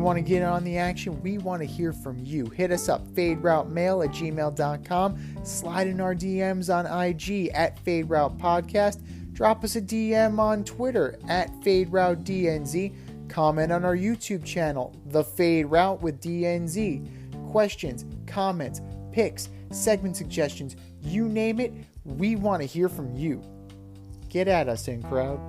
You want to get on the action? We want to hear from you. Hit us up, faderoutemail@gmail.com. Slide in our DMs on IG @FadeRoutePodcast. Drop us a DM on Twitter @FadeRouteDNZ. Comment on our YouTube channel, The Fade Route with DNZ. Questions, comments, picks, segment suggestions, you name it, we want to hear from you. Get at us, in crowd.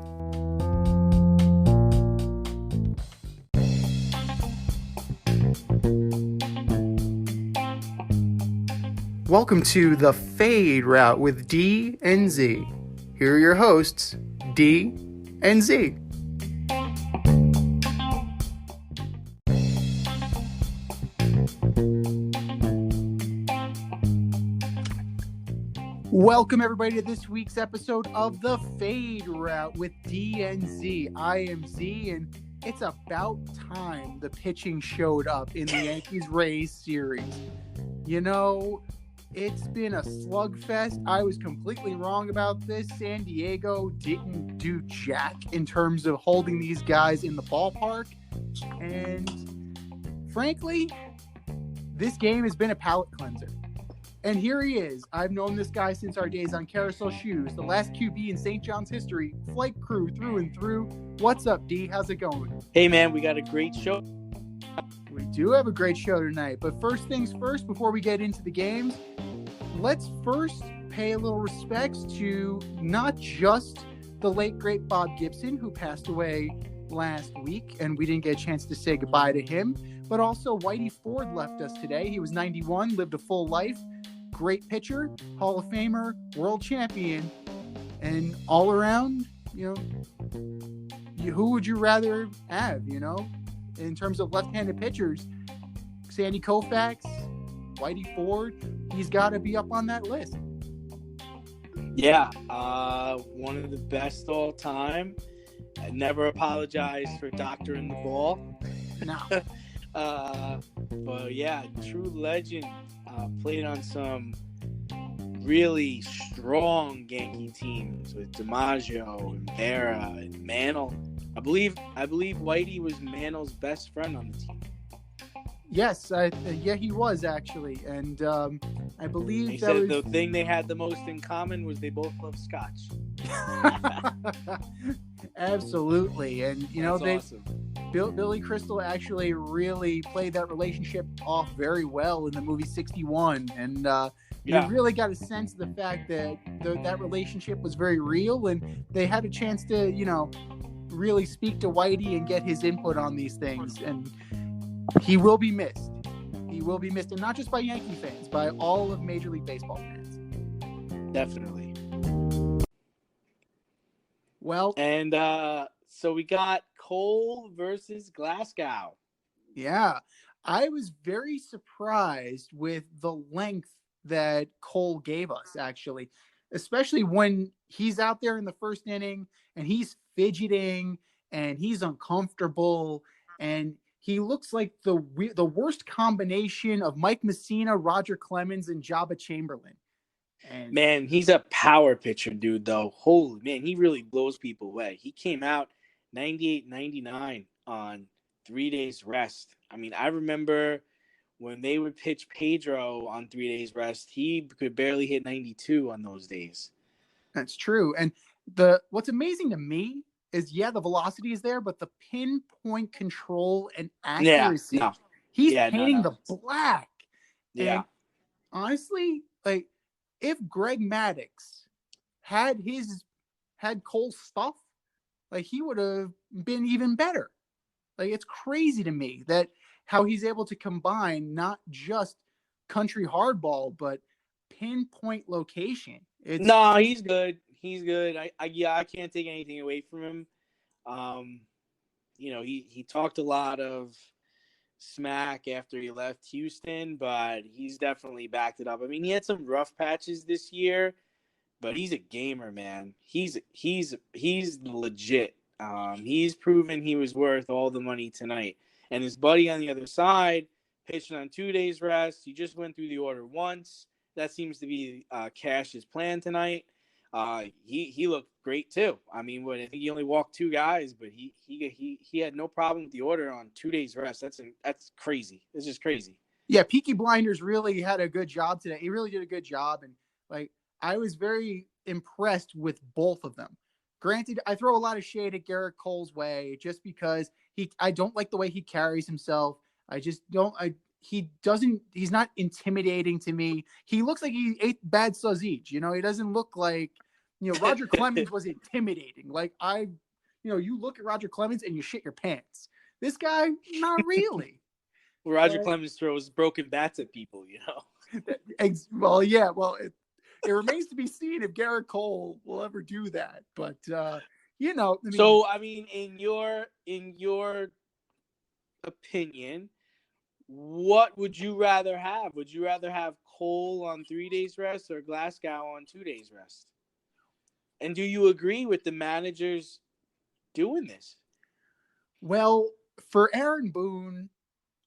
Welcome to The Fade Route with D and Z. Here are your hosts, D and Z. Welcome, everybody, to this week's episode of The Fade Route with D and Z. I am Z, and it's about time the pitching showed up in the Yankees Rays series. You know, it's been a slugfest. I was completely wrong about this. San Diego didn't do jack in terms of holding these guys in the ballpark. And frankly, this game has been a palate cleanser. And here he is. I've known this guy since our days on Carousel Shoes, the last QB in St. John's history, flight crew through and through. What's up, D? How's it going? Hey, man, we got a great show. We do have a great show tonight. But first things first, before we get into the games, let's first pay a little respects to not just the late, great Bob Gibson, who passed away last week, and we didn't get a chance to say goodbye to him, but also Whitey Ford left us today. He was 91, lived a full life. Great pitcher, Hall of Famer, world champion, and all around, who would you rather have, in terms of left-handed pitchers? Sandy Koufax, Whitey Ford, he's got to be up on that list. Yeah, one of the best all time. I never apologized for doctoring the ball. No. But yeah, true legend. Played on some really strong Yankee teams with DiMaggio and Berra and Mantle. I believe Whitey was Mantle's best friend on the team. Yes, he was actually, and I believe the thing they had the most in common was they both loved scotch. Absolutely, and That's awesome. Billy Crystal actually really played that relationship off very well in the movie 61. And you really got a sense of the fact that that relationship was very real, and they had a chance to, really speak to Whitey and get his input on these things. And he will be missed. He will be missed, and not just by Yankee fans, by all of Major League Baseball fans. Definitely. Well, and so we got Cole versus Glasgow. Yeah, I was very surprised with the length that Cole gave us, actually, especially when he's out there in the first inning and he's fidgeting and he's uncomfortable and he looks like the worst combination of Mike Messina, Roger Clemens, and Jabba Chamberlain. And man, he's a power pitcher, dude, though. Holy man, he really blows people away. He came out 98-99 on 3 days rest. I mean, I remember when they would pitch Pedro on 3 days rest, he could barely hit 92 on those days. That's true. And what's amazing to me is, the velocity is there, but the pinpoint control and accuracy. Yeah, no. He's painting the black. Yeah. And honestly, like, if Greg Maddux had Cole's stuff, like, he would have been even better. Like, it's crazy to me that how he's able to combine not just country hardball, but pinpoint location. No, he's good. He's good. I can't take anything away from him. He talked a lot of smack after he left Houston, but he's definitely backed it up. I mean, he had some rough patches this year, but he's a gamer, man. He's legit. He's proven he was worth all the money tonight. And his buddy on the other side pitched on 2 days rest. He just went through the order once. That seems to be Cash's plan tonight. he looked great too. I mean, I think he only walked 2 guys, but he had no problem with the order on 2 days rest. That's crazy. It's just crazy. Yeah, Peaky Blinders really had a good job today. He really did a good job, and like I was very impressed with both of them. Granted, I throw a lot of shade at Garrett Cole's way just because I don't like the way he carries himself. I just don't. He's not intimidating to me. He looks like he ate bad sausage. He doesn't look like, Roger Clemens was intimidating. Like you look at Roger Clemens and you shit your pants. This guy, not really. Roger Clemens throws broken bats at people, Well, yeah. Well, it remains to be seen if Garrett Cole will ever do that. But So I mean, in your opinion, what would you rather have? Would you rather have Cole on 3 days rest or Glasgow on 2 days rest? And do you agree with the managers doing this? Well, for Aaron Boone,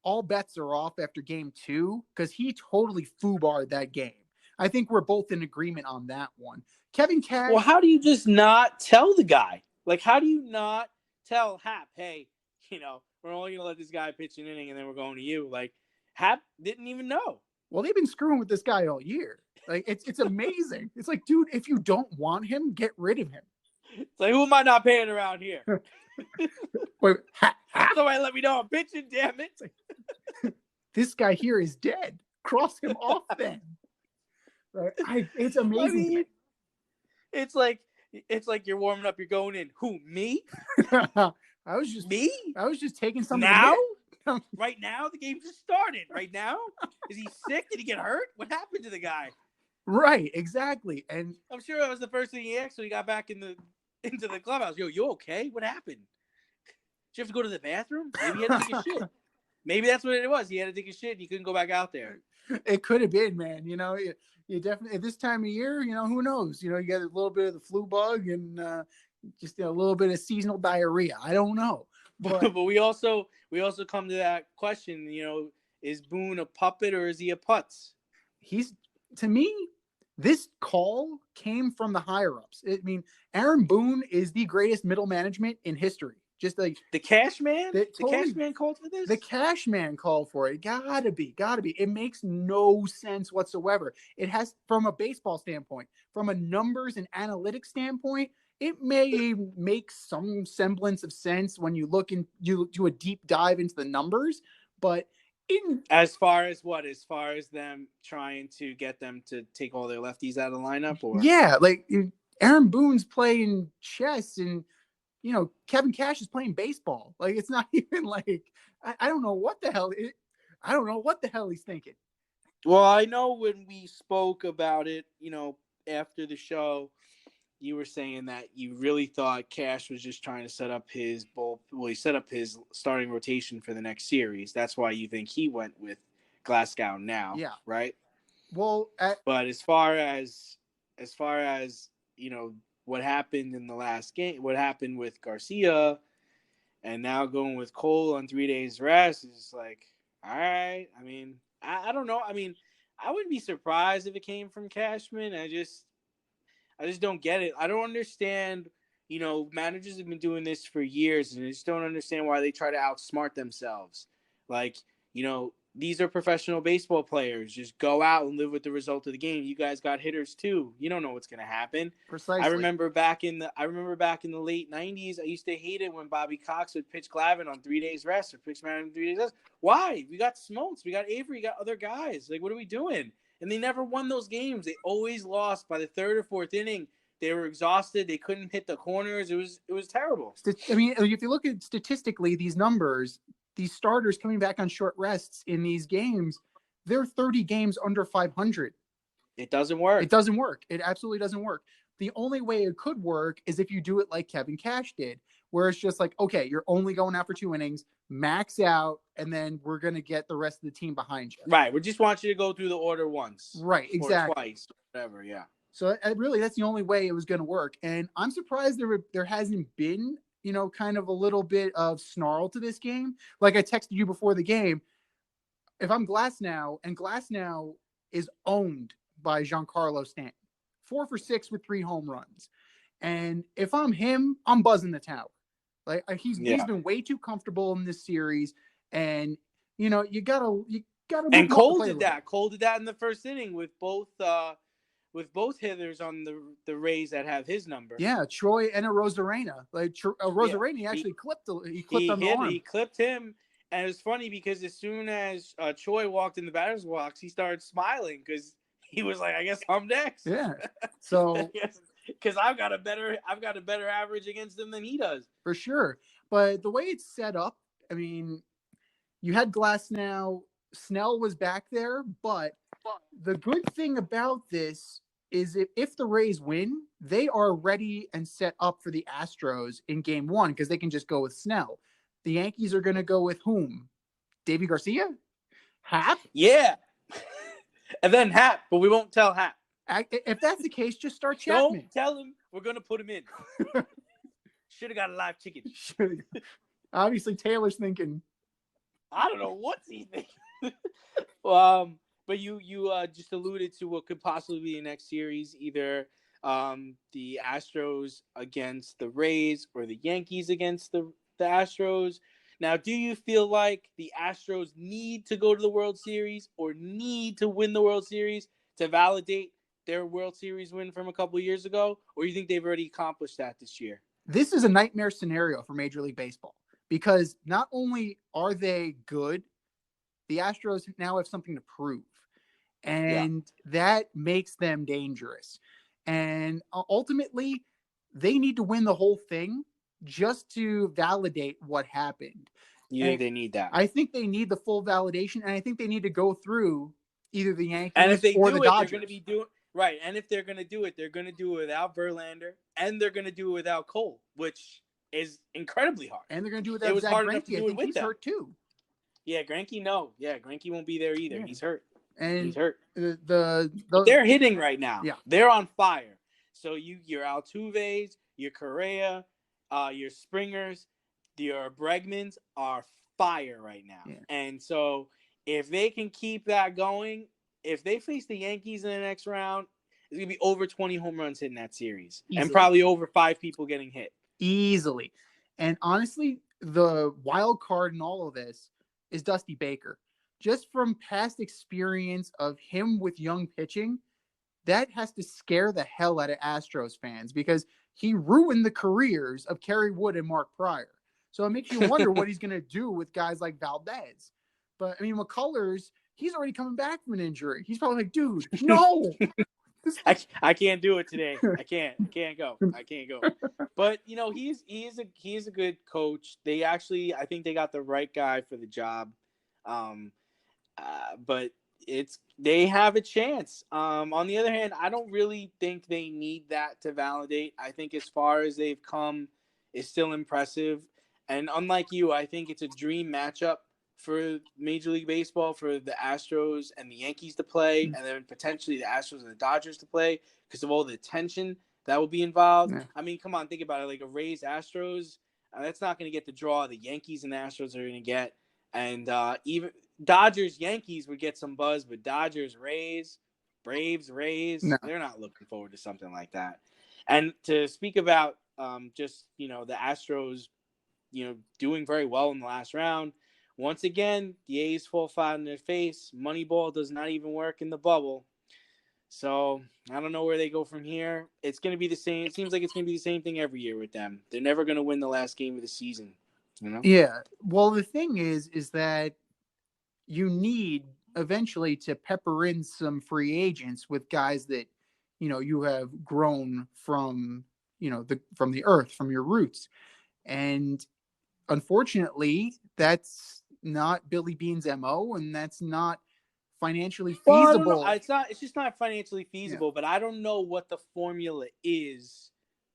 all bets are off after game 2 because he totally foobarred that game. I think we're both in agreement on that one. Kevin Cash. Well, how do you just not tell the guy? Like, how do you not tell Hap, hey, we're only going to let this guy pitch an inning and then we're going to you? Like, Hap didn't even know. Well, they've been screwing with this guy all year. Like, it's amazing. It's like, dude, if you don't want him, get rid of him. It's like, who am I not paying around here? Wait, somebody let me know I'm pitching, damn it. This guy here is dead. Cross him off then. Right? It's amazing. I mean, it's like you're warming up, you're going in. Who, me? I was just taking something now. Right now, the game just started. Right now, is he sick? Did he get hurt? What happened to the guy? Right, exactly. And I'm sure that was the first thing he asked when he got back into the clubhouse. Yo, you okay? What happened? Did you have to go to the bathroom? Maybe he had to take a shit. Maybe that's what it was. He had to take a shit and he couldn't go back out there. It could have been, man. You definitely, at this time of year, who knows? You get a little bit of the flu bug and just a little bit of seasonal diarrhea. I don't know. But we also come to that question, is Boone a puppet or is he a putz? To me, this call came from the higher ups. I mean, Aaron Boone is the greatest middle management in history. Just like the cash man, the cash man called for this. The cash man called for it. Gotta be. It makes no sense whatsoever. It has, from a baseball standpoint, from a numbers and analytics standpoint, it may make some semblance of sense when you you do a deep dive into the numbers, but as far as them trying to get them to take all their lefties out of the lineup, or like Aaron Boone's playing chess and Kevin Cash is playing baseball. Like, it's not even like, I don't know what the hell he's thinking. Well, I know when we spoke about it, after the show, you were saying that you really thought Cash was just trying to set up his he set up his starting rotation for the next series. That's why you think he went with Glasgow now. Yeah. Right. Well, but as far as what happened in the last game, what happened with Garcia, and now going with Cole on 3 days rest is like, all right. I mean, I don't know. I mean, I wouldn't be surprised if it came from Cashman. I just don't get it. I don't understand. Managers have been doing this for years, and I just don't understand why they try to outsmart themselves. Like, these are professional baseball players. Just go out and live with the result of the game. You guys got hitters too. You don't know what's going to happen. Precisely. I remember back in the late 90s, I used to hate it when Bobby Cox would pitch Glavine on 3 days rest or pitch Manning on 3 days rest. Why? We got Smoltz, we got Avery, we got other guys. Like, what are we doing? And they never won those games. They always lost by the third or fourth inning. They were exhausted. They couldn't hit the corners. It was terrible. I mean, if you look at statistically these numbers, these starters coming back on short rests in these games, they're 30 games under 500. It doesn't work. It absolutely doesn't work. The only way it could work is if you do it like Kevin Cash did, where it's just like, okay, you're only going out for 2 innings, max out, and then we're going to get the rest of the team behind you. Right. We just want you to go through the order once. Right, exactly. Or twice, whatever, yeah. So really, that's the only way it was going to work. And I'm surprised there hasn't been, kind of a little bit of snarl to this game. Like I texted you before the game, if I'm Glasnow, and Glasnow is owned by Giancarlo Stanton, 4 for 6 with 3 home runs. And if I'm him, I'm buzzing the tower. Like he's been way too comfortable in this series, and you gotta move And him up the plate a little bit. Cole did that in the first inning with both hitters on the Rays that have his number. Yeah, Troy and a Rosarena. Like Rosarena, he actually clipped on the arm. He clipped him, and it's funny because as soon as Troy walked in the batter's box, he started smiling because he was like, "I guess I'm next." Yeah. So because I've got a better average against him than he does. For sure. But the way it's set up, I mean, you had Glass now. Snell was back there, but the good thing about this is if the Rays win, they are ready and set up for the Astros in game 1 because they can just go with Snell. The Yankees are going to go with whom? Davy Garcia? Hap? Yeah. And then Hap, but we won't tell Hap. If that's the case, just start Chapman. Don't tell him we're going to put him in. Should have got a live chicken. Obviously, Taylor's thinking. I don't know what's he thinking. But you just alluded to what could possibly be the next series, either the Astros against the Rays or the Yankees against the Astros. Now, do you feel like the Astros need to go to the World Series or need to win the World Series to validate their World Series win from a couple of years ago? Or you think they've already accomplished that this year? This is a nightmare scenario for Major League Baseball because not only are they good, the Astros now have something to prove. And that makes them dangerous. And ultimately, they need to win the whole thing just to validate what happened. You think they need that? I think they need the full validation, and I think they need to go through either the Yankees and if they or do the it, Dodgers. They're going to be doing right. And if they're going to do it, they're going to do it without Verlander, and they're going to do it without Cole, which is incredibly hard. And they're going to do it without Zach Greinke. I think he's hurt too. Yeah, Greinke, no. Yeah, Greinke won't be there either. Yeah. He's hurt. And he's hurt. They're hitting right now. Yeah. They're on fire. So your Altuves, your Correa, your Springers, your Bregmans are fire right now. Yeah. And so if they can keep that going, if they face the Yankees in the next round, it's going to be over 20 home runs hit in that series. Easily. And probably over 5 people getting hit. Easily. And honestly, the wild card in all of this is Dusty Baker. Just from past experience of him with young pitching, that has to scare the hell out of Astros fans because he ruined the careers of Kerry Wood and Mark Pryor. So it makes you wonder what he's going to do with guys like Valdez. But, I mean, McCullers, he's already coming back from an injury. He's probably like, dude, no. I can't do it today. I can't go. But, he is a good coach. I think they got the right guy for the job. But they have a chance. On the other hand, I don't really think they need that to validate. I think as far as they've come is still impressive. And unlike you, I think it's a dream matchup for Major League Baseball for the Astros and the Yankees to play, and then potentially the Astros and the Dodgers to play because of all the attention that will be involved. Yeah. I mean, come on, think about it. Like a Rays Astros, that's not going to get the draw the Yankees and the Astros are going to get. And even Dodgers, Yankees would get some buzz, but Dodgers, Rays, Braves, Rays, they're not looking forward to something like that. And to speak about just, the Astros, doing very well in the last round, once again, the A's fall flat in their face. Moneyball does not even work in the bubble. So I don't know where they go from here. It's going to be the same. It seems like it's going to be the same thing every year with them. They're never going to win the last game of the season. Yeah. Well, the thing is that you need eventually to pepper in some free agents with guys that, you have grown from, from the earth, from your roots. And unfortunately, that's not Billy Bean's MO, and that's not financially feasible. Well, it's just not financially feasible, but I don't know what the formula is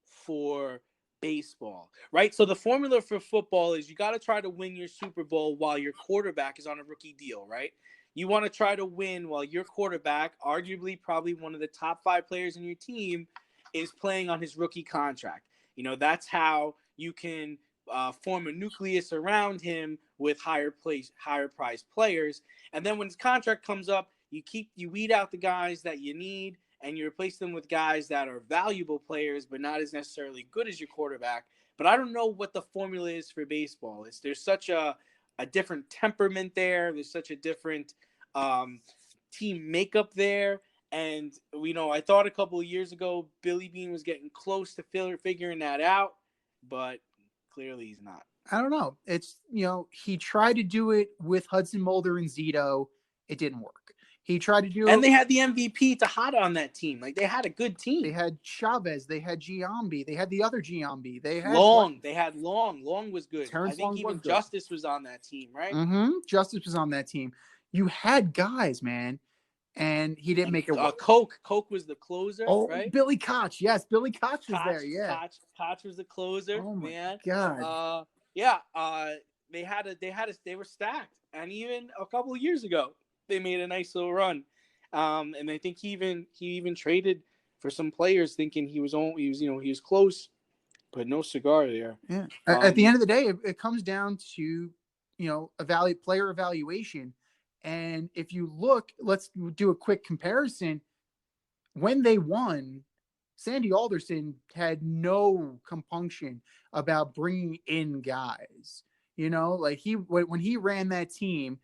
for baseball, right? So the formula for football is you got to try to win your Super Bowl while your quarterback is on a rookie deal, right? You want to try to win while your quarterback, arguably probably one of the top 5 players in your team, is playing on his rookie contract. That's how you can form a nucleus around him with higher priced players. And then when his contract comes up, you weed out the guys that you need and you replace them with guys that are valuable players, but not as necessarily good as your quarterback. But I don't know what the formula is for baseball. There's such a different temperament there. There's such a different team makeup there. And, I thought a couple of years ago, Billy Beane was getting close to figuring that out, but clearly he's not. I don't know. It's, he tried to do it with Hudson Mulder and Zito. It didn't work. He tried to do it. And they had the MVP Tejada on that team. Like, they had a good team. They had Chavez. They had Giambi. They had the other Giambi. They had Long. They had Long. Long was good. Terrence I think Long even Justice was on that team, right? Mm-hmm. Justice was on that team. You had guys, man, and he didn't make it work. Coke was the closer, right? Billy Koch. Yes, Billy Koch was there. Yeah. Koch was the closer, oh my man. God. They were stacked. And even a couple of years ago, they made a nice little run. And I think he even traded for some players thinking he was close, but no cigar there. Yeah. At the end of the day, it comes down to, player evaluation. And if you look, let's do a quick comparison. When they won, Sandy Alderson had no compunction about bringing in guys. Like when he ran that team.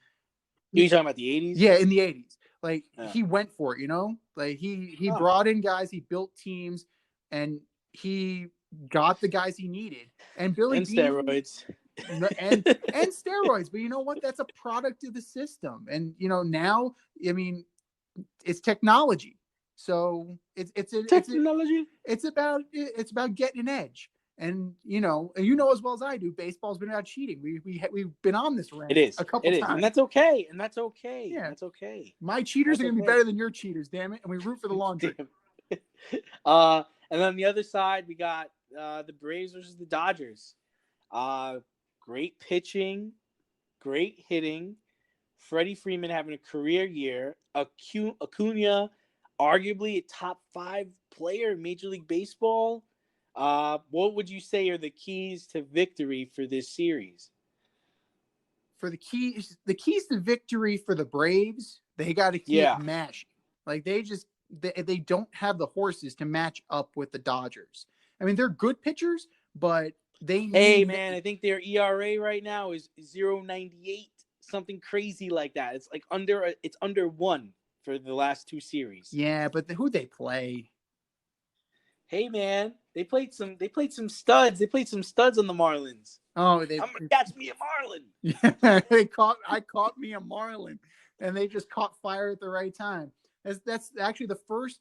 You talking about the 80s? Yeah, in the 80s. Like he went for it, Like he brought in guys, he built teams, and he got the guys he needed. And Billy Beane, steroids. and steroids. But you know what? That's a product of the system. And now, I mean, it's technology. So it's technology. It's about getting an edge. And as well as I do, baseball's been about cheating. We've been on this rant a couple times, and that's okay. Yeah, that's okay. My cheaters are gonna be better than your cheaters, damn it! And we root for the laundry. And then on the other side, we got the Braves versus the Dodgers. Great pitching, great hitting. Freddie Freeman having a career year. Acuna, arguably a top 5 player in Major League Baseball. What would you say are the keys to victory for this series? For the keys to victory for the Braves, they got to keep mashing. Like they don't have the horses to match up with the Dodgers. I mean, they're good pitchers, but I think their ERA right now is 0.98, something crazy like that. It's like under 1 for the last 2 series. Yeah, but who they play? Hey man, they played some studs. They played some studs on the Marlins. Oh, I'm gonna catch me a Marlin. Yeah, I caught me a Marlin, and they just caught fire at the right time. That's actually the first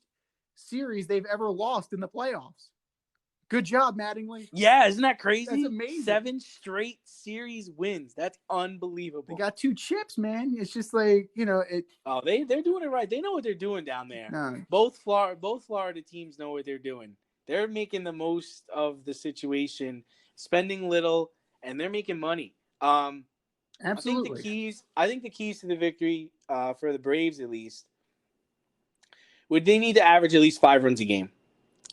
series they've ever lost in the playoffs. Good job, Mattingly. Yeah, isn't that crazy? That's amazing. 7 straight series wins. That's unbelievable. They got 2 chips, man. It's just like it. Oh, they're doing it right. They know what they're doing down there. No. Both Florida teams know what they're doing. They're making the most of the situation, spending little, and they're making money. Absolutely. I think the keys to the victory for the Braves, at least, they need to average at least 5 runs a game.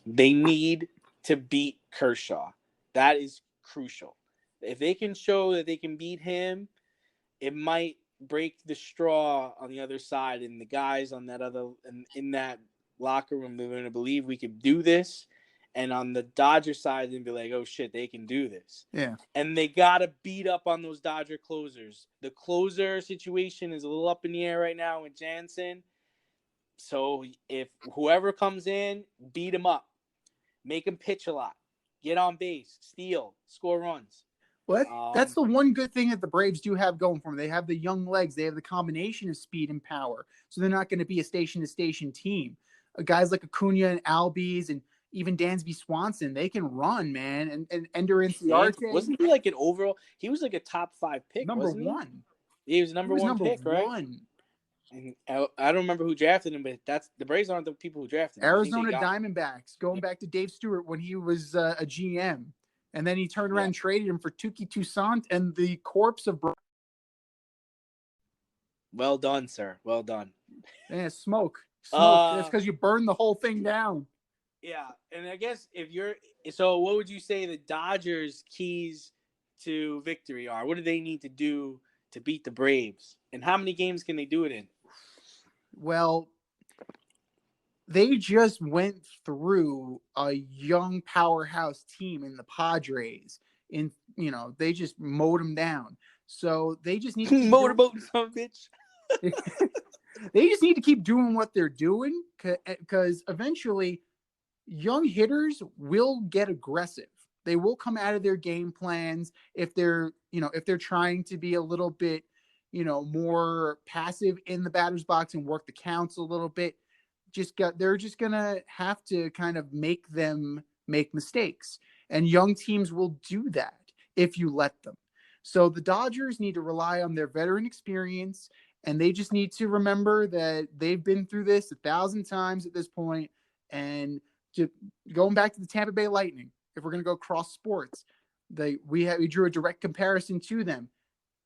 They need to beat Kershaw. That is crucial. If they can show that they can beat him, it might break the straw on the other side, and the guys on that in that locker room, they're going to believe we could do this. And on the Dodger side, they'll be like, oh shit, they can do this. Yeah. And they got to beat up on those Dodger closers. The closer situation is a little up in the air right now with Jansen. So if whoever comes in, beat him up. Make him pitch a lot. Get on base. Steal. Score runs. Well, that's the one good thing that the Braves do have going for them. They have the young legs. They have the combination of speed and power. So they're not going to be a station-to-station team. Guys like Acuna and Albies and even Dansby Swanson, they can run, man. And Ender Inciarte. Wasn't he like an overall? He was like a top 5 pick, number wasn't he? 1. He was number 1 pick, right? And I don't remember who drafted him, but the Braves aren't the people who drafted him. Arizona Diamondbacks, going back to Dave Stewart when he was a GM. And then he turned around and traded him for Tuki Toussaint and the corpse of Well done, sir. Well done. Yeah, smoke. That's because you burned the whole thing down. Yeah, and I guess what would you say the Dodgers' keys to victory are? What do they need to do to beat the Braves? And how many games can they do it in? Well, they just went through a young powerhouse team in the Padres. They just mowed them down. So they just need to keep doing. Motorboat son of a bitch. They just need to keep doing what they're doing because eventually young hitters will get aggressive. They will come out of their game plans if they're trying to be a little bit, more passive in the batter's box and work the counts a little bit. They're just gonna have to kind of make them make mistakes. And young teams will do that if you let them. So the Dodgers need to rely on their veteran experience, and they just need to remember that they've been through this 1,000 times at this point. And just going back to the Tampa Bay Lightning, if we're going to go cross sports, we drew a direct comparison to them.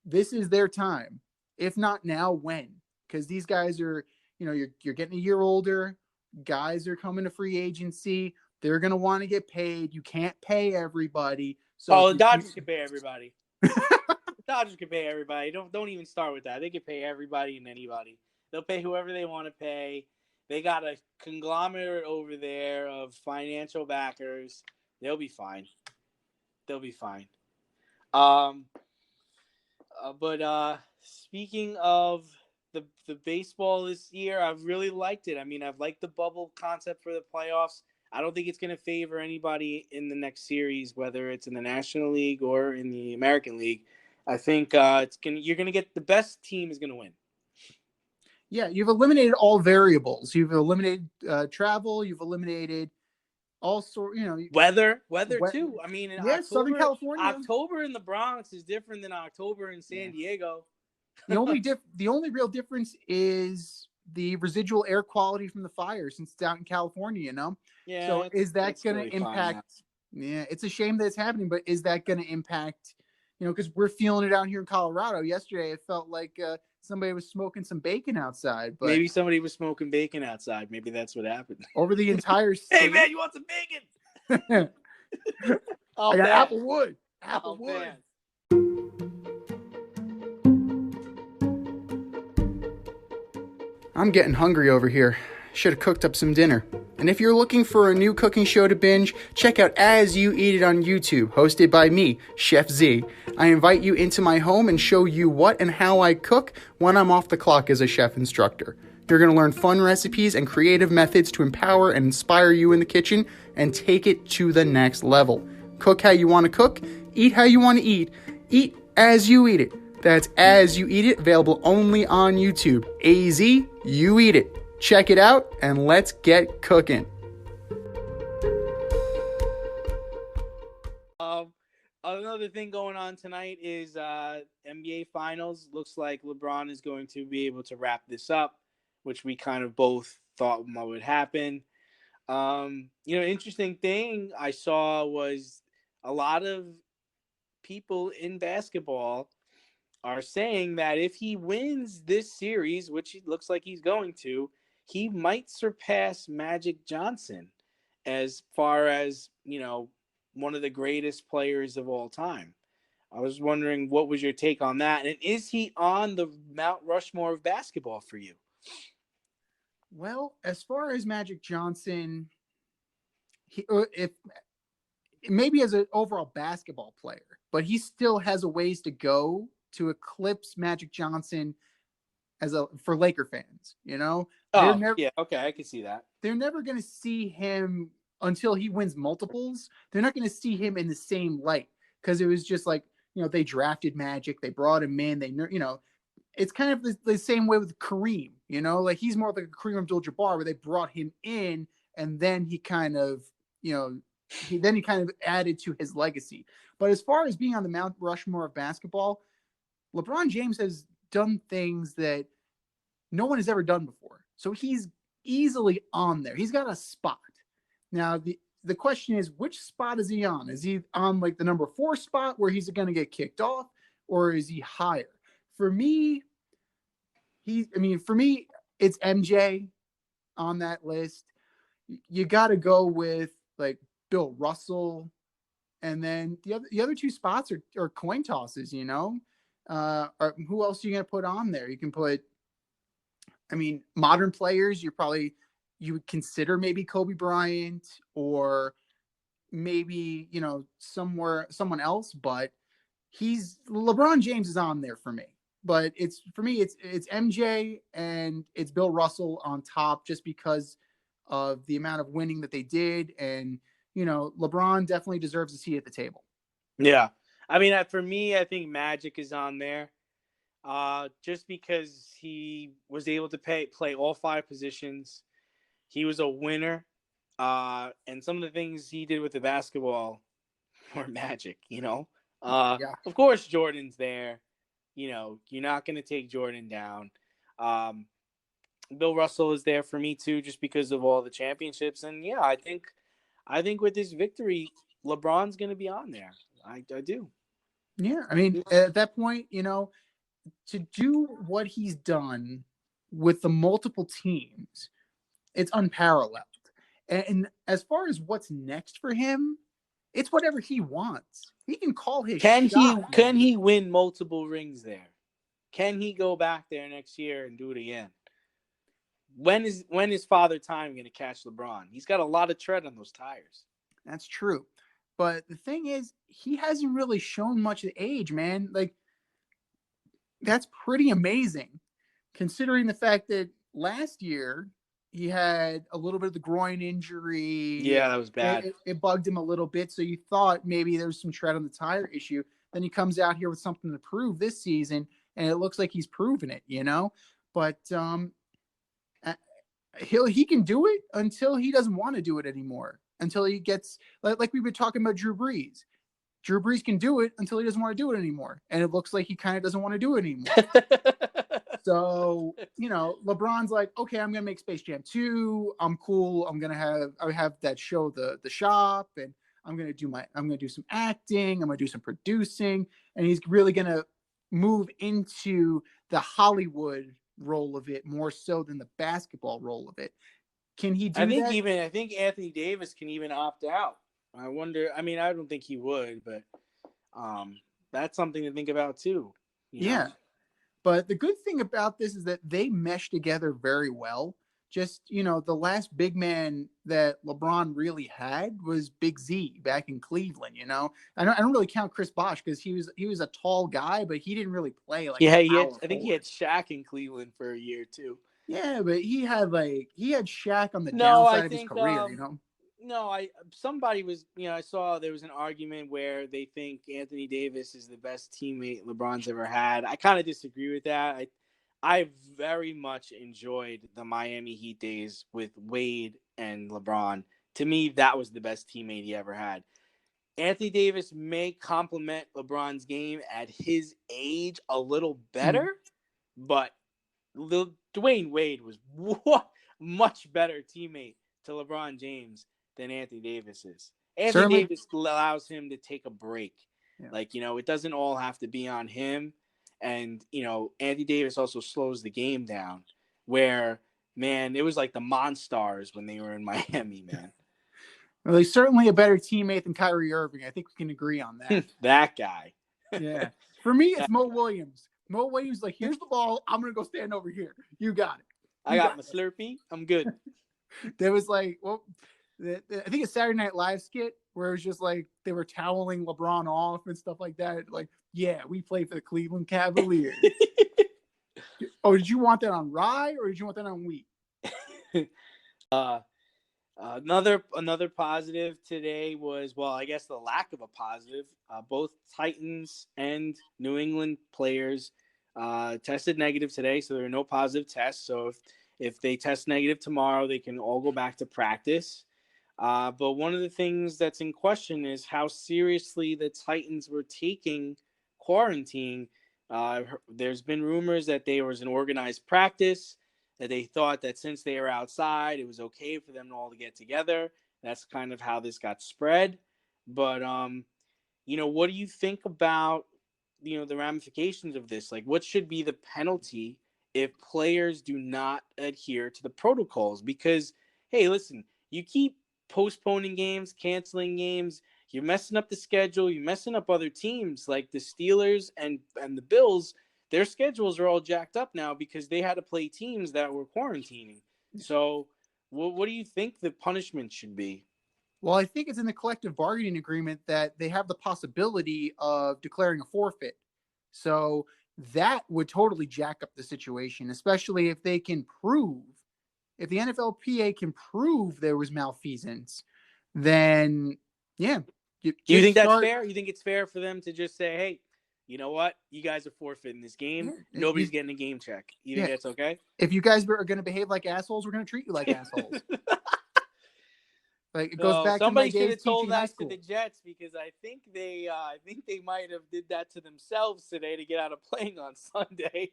This is their time. If not now, when? Because these guys are, you're getting a year older. Guys are coming to free agency. They're going to want to get paid. You can't pay everybody. So the Dodgers can pay everybody. The Dodgers can pay everybody. Don't even start with that. They can pay everybody and anybody. They'll pay whoever they want to pay. They got a conglomerate over there of financial backers. They'll be fine. They'll be fine. But speaking of the baseball this year, I've really liked it. I mean, I've liked the bubble concept for the playoffs. I don't think it's going to favor anybody in the next series, whether it's in the National League or in the American League. I think you're going to get the best team is going to win. Yeah, you've eliminated all variables. You've eliminated travel. You've eliminated all weather too. I mean, in October, Southern California. October in the Bronx is different than October in San Diego. The only real difference is the residual air quality from the fire, since it's out in California. Yeah. So is that going to impact? Yeah, it's a shame that it's happening, but is that going to impact? Because we're feeling it out here in Colorado. Yesterday, it felt like somebody was smoking some bacon outside. But maybe somebody was smoking bacon outside. Maybe that's what happened. Over the entire state. Hey, man, you want some bacon? I got Applewood. Applewood. I'm getting hungry over here. Should have cooked up some dinner. And if you're looking for a new cooking show to binge, check out As You Eat It on YouTube, hosted by me, Chef Z. I invite you into my home and show you what and how I cook when I'm off the clock as a chef instructor. You're going to learn fun recipes and creative methods to empower and inspire you in the kitchen and take it to the next level. Cook how you want to cook, eat how you want to eat as you eat it. That's As You Eat It, available only on YouTube. AZ, you eat it. Check it out, and let's get cooking. Another thing going on tonight is NBA Finals. Looks like LeBron is going to be able to wrap this up, which we kind of both thought would happen. Interesting thing I saw was a lot of people in basketball are saying that if he wins this series, which it looks like he's going to, he might surpass Magic Johnson as far as, one of the greatest players of all time. I was wondering, what was your take on that? And is he on the Mount Rushmore of basketball for you? Well, as far as Magic Johnson, if maybe as an overall basketball player, but he still has a ways to go to eclipse Magic Johnson for Laker fans. Yeah, okay, I can see that. They're never going to see him until he wins multiples. They're not going to see him in the same light, because it was just like, they drafted Magic, they brought him in, it's kind of the same way with Kareem, like he's more like a Kareem Abdul-Jabbar, where they brought him in and then he kind of, he kind of added to his legacy. But as far as being on the Mount Rushmore of basketball, LeBron James has done things that no one has ever done before. So he's easily on there. He's got a spot. Now, the question is, which spot is he on? Is he on like the number 4 spot where he's going to get kicked off, or is he higher? For me, it's MJ on that list. You got to go with like Bill Russell, and then the other 2 spots are coin tosses. Or who else are you going to put on there? You can put, modern players. You're probably you would consider maybe Kobe Bryant or maybe, someone else, but LeBron James is on there for me. But it's MJ and it's Bill Russell on top just because of the amount of winning that they did. And, LeBron definitely deserves a seat at the table. Yeah. I mean, for me, I think Magic is on there. Just because he was able to play all 5 positions. He was a winner. And some of the things he did with the basketball were magic, Yeah. Of course, Jordan's there. You're not going to take Jordan down. Bill Russell is there for me too, just because of all the championships. And yeah, I think with this victory, LeBron's going to be on there. I do. Yeah. I mean, at that point, to do what he's done with the multiple teams, it's unparalleled. And as far as what's next for him, it's whatever he wants. He can call his Can he shot, can man. he win multiple rings there? Can he go back there next year and do it again? When is Father Time going to catch LeBron? He's got a lot of tread on those tires. That's true. But the thing is, he hasn't really shown much of age, man. Like, that's pretty amazing, considering the fact that last year he had a little bit of the groin injury. Yeah, that was bad. It bugged him a little bit, so you thought maybe there was some tread on the tire issue. Then he comes out here with something to prove this season, and it looks like he's proven it, But he can do it until he doesn't want to do it anymore. Until he gets like we were talking about Drew Brees. Drew Brees can do it until he doesn't want to do it anymore, and it looks like he kind of doesn't want to do it anymore. So, LeBron's like, okay, I'm gonna make Space Jam 2. I'm cool. I have that show, the Shop, and I'm gonna do some acting. I'm gonna do some producing, and he's really gonna move into the Hollywood role of it more so than the basketball role of it. Can he do that? I think Anthony Davis can even opt out. I wonder. I mean, I don't think he would, but that's something to think about too. Yeah. But the good thing about this is that they mesh together very well. Just, the last big man that LeBron really had was Big Z back in Cleveland, I don't really count Chris Bosh because he was a tall guy, but he didn't really play like I think he had Shaq in Cleveland for a year too. Yeah, but he had Shaq on the downside of his career, No, somebody was, I saw there was an argument where they think Anthony Davis is the best teammate LeBron's ever had. I kind of disagree with that. I very much enjoyed the Miami Heat days with Wade and LeBron. To me, that was the best teammate he ever had. Anthony Davis may complement LeBron's game at his age a little better, but Dwayne Wade was much better teammate to LeBron James than Anthony Davis is. Anthony Davis allows him to take a break. Yeah. It doesn't all have to be on him. And, Anthony Davis also slows the game down where, man, it was like the Monstars when they were in Miami, man. Well, he's certainly a better teammate than Kyrie Irving. I think we can agree on that. That guy. Yeah. For me, it's Mo Williams. Mo Williams, like, here's the ball. I'm going to go stand over here. You got it. I got my Slurpee. I'm good. There was I think a Saturday Night Live skit where it was just like they were toweling LeBron off and stuff like that. Like, yeah, we play for the Cleveland Cavaliers. Oh, did you want that on rye or did you want that on wheat? Another positive today was, well, I guess the lack of a positive. Both Titans and New England players tested negative today, so there are no positive tests. So if they test negative tomorrow, they can all go back to practice. But one of the things that's in question is how seriously the Titans were taking quarantine. There's been rumors that there was an organized practice, that they thought that since they were outside, it was okay for them all to get together. That's kind of how this got spread. But, what do you think about, the ramifications of this? Like, what should be the penalty if players do not adhere to the protocols? Because, hey, listen, you keep postponing games, canceling games, you're messing up the schedule, you're messing up other teams like the Steelers and the Bills. Their schedules are all jacked up now because they had to play teams that were quarantining. So What do you think the punishment should be? Well, I think it's in the collective bargaining agreement that they have the possibility of declaring a forfeit. So that would totally jack up the situation, especially if they can prove, if the NFLPA can prove there was malfeasance, then yeah, you Do you kids think that's start. fair? You think it's fair for them to just say, "Hey, you know what? You guys are forfeiting this game. Yeah, Nobody's getting a game check." You think yeah. that's okay? If you guys are going to behave like assholes, we're going to treat you like assholes. Like it goes No, back to my somebody should days have told teaching high that to school. the Jets because I think they might have did that to themselves today to get out of playing on Sunday.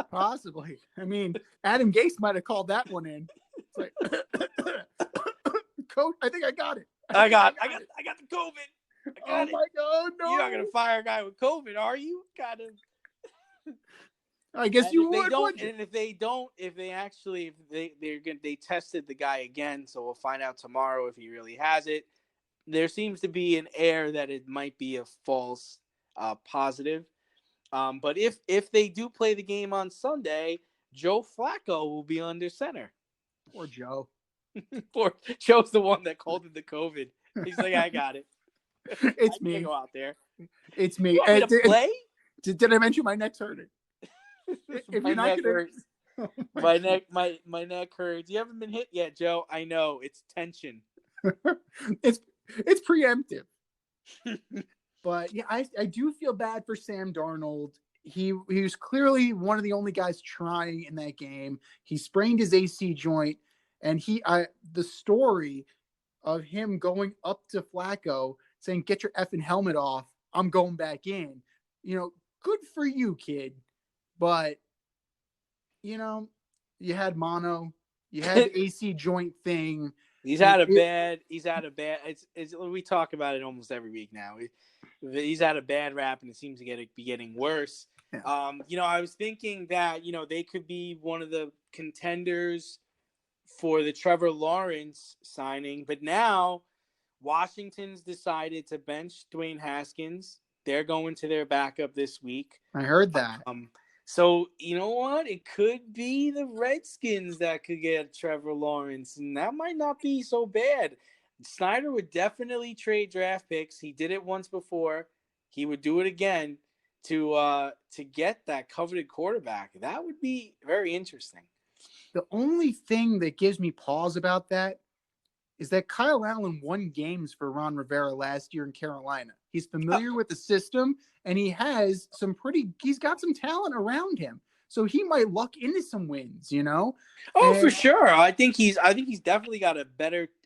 Possibly. I mean, Adam Gase might have called that one in. It's like, Coach, I think I got it. I got it. the COVID. I Oh got it. my God, no! You're not gonna fire a guy with COVID, are you? Got him. I guess And you if they would, don't, wouldn't you? and if they don't, if they actually, they tested the guy again, so we'll find out tomorrow if he really has it. There seems to be an air that it might be a false positive. But if they do play the game on Sunday, Joe Flacco will be under center. Or Joe. Poor Joe's the one that called it the COVID. He's like, I got it. It's I me. can't go out there. It's me. You want me to play? Did I mention my neck's hurting? If My you're not neck gonna, hurts. oh my neck, my neck hurts. You haven't been hit yet, Joe. I know it's tension. it's preemptive. But yeah, I do feel bad for Sam Darnold. He was clearly one of the only guys trying in that game. He sprained his AC joint, and the story of him going up to Flacco saying, "Get your effing helmet off. I'm going back in." Good for you, kid. But you had mono, you had the AC joint thing. He's had a bad. It's we talk about it almost every week now. He's had a bad rap, and it seems to be getting worse. Yeah. I was thinking that they could be one of the contenders for the Trevor Lawrence signing, but now Washington's decided to bench Dwayne Haskins. They're going to their backup this week. I heard that. So you know what? It could be the Redskins that could get Trevor Lawrence, and that might not be so bad. Snyder would definitely trade draft picks. He did it once before. He would do it again to get that coveted quarterback. That would be very interesting. The only thing that gives me pause about that is that Kyle Allen won games for Ron Rivera last year in Carolina. He's familiar with the system, and he's got some talent around him. So he might luck into some wins, For sure. I think he's definitely got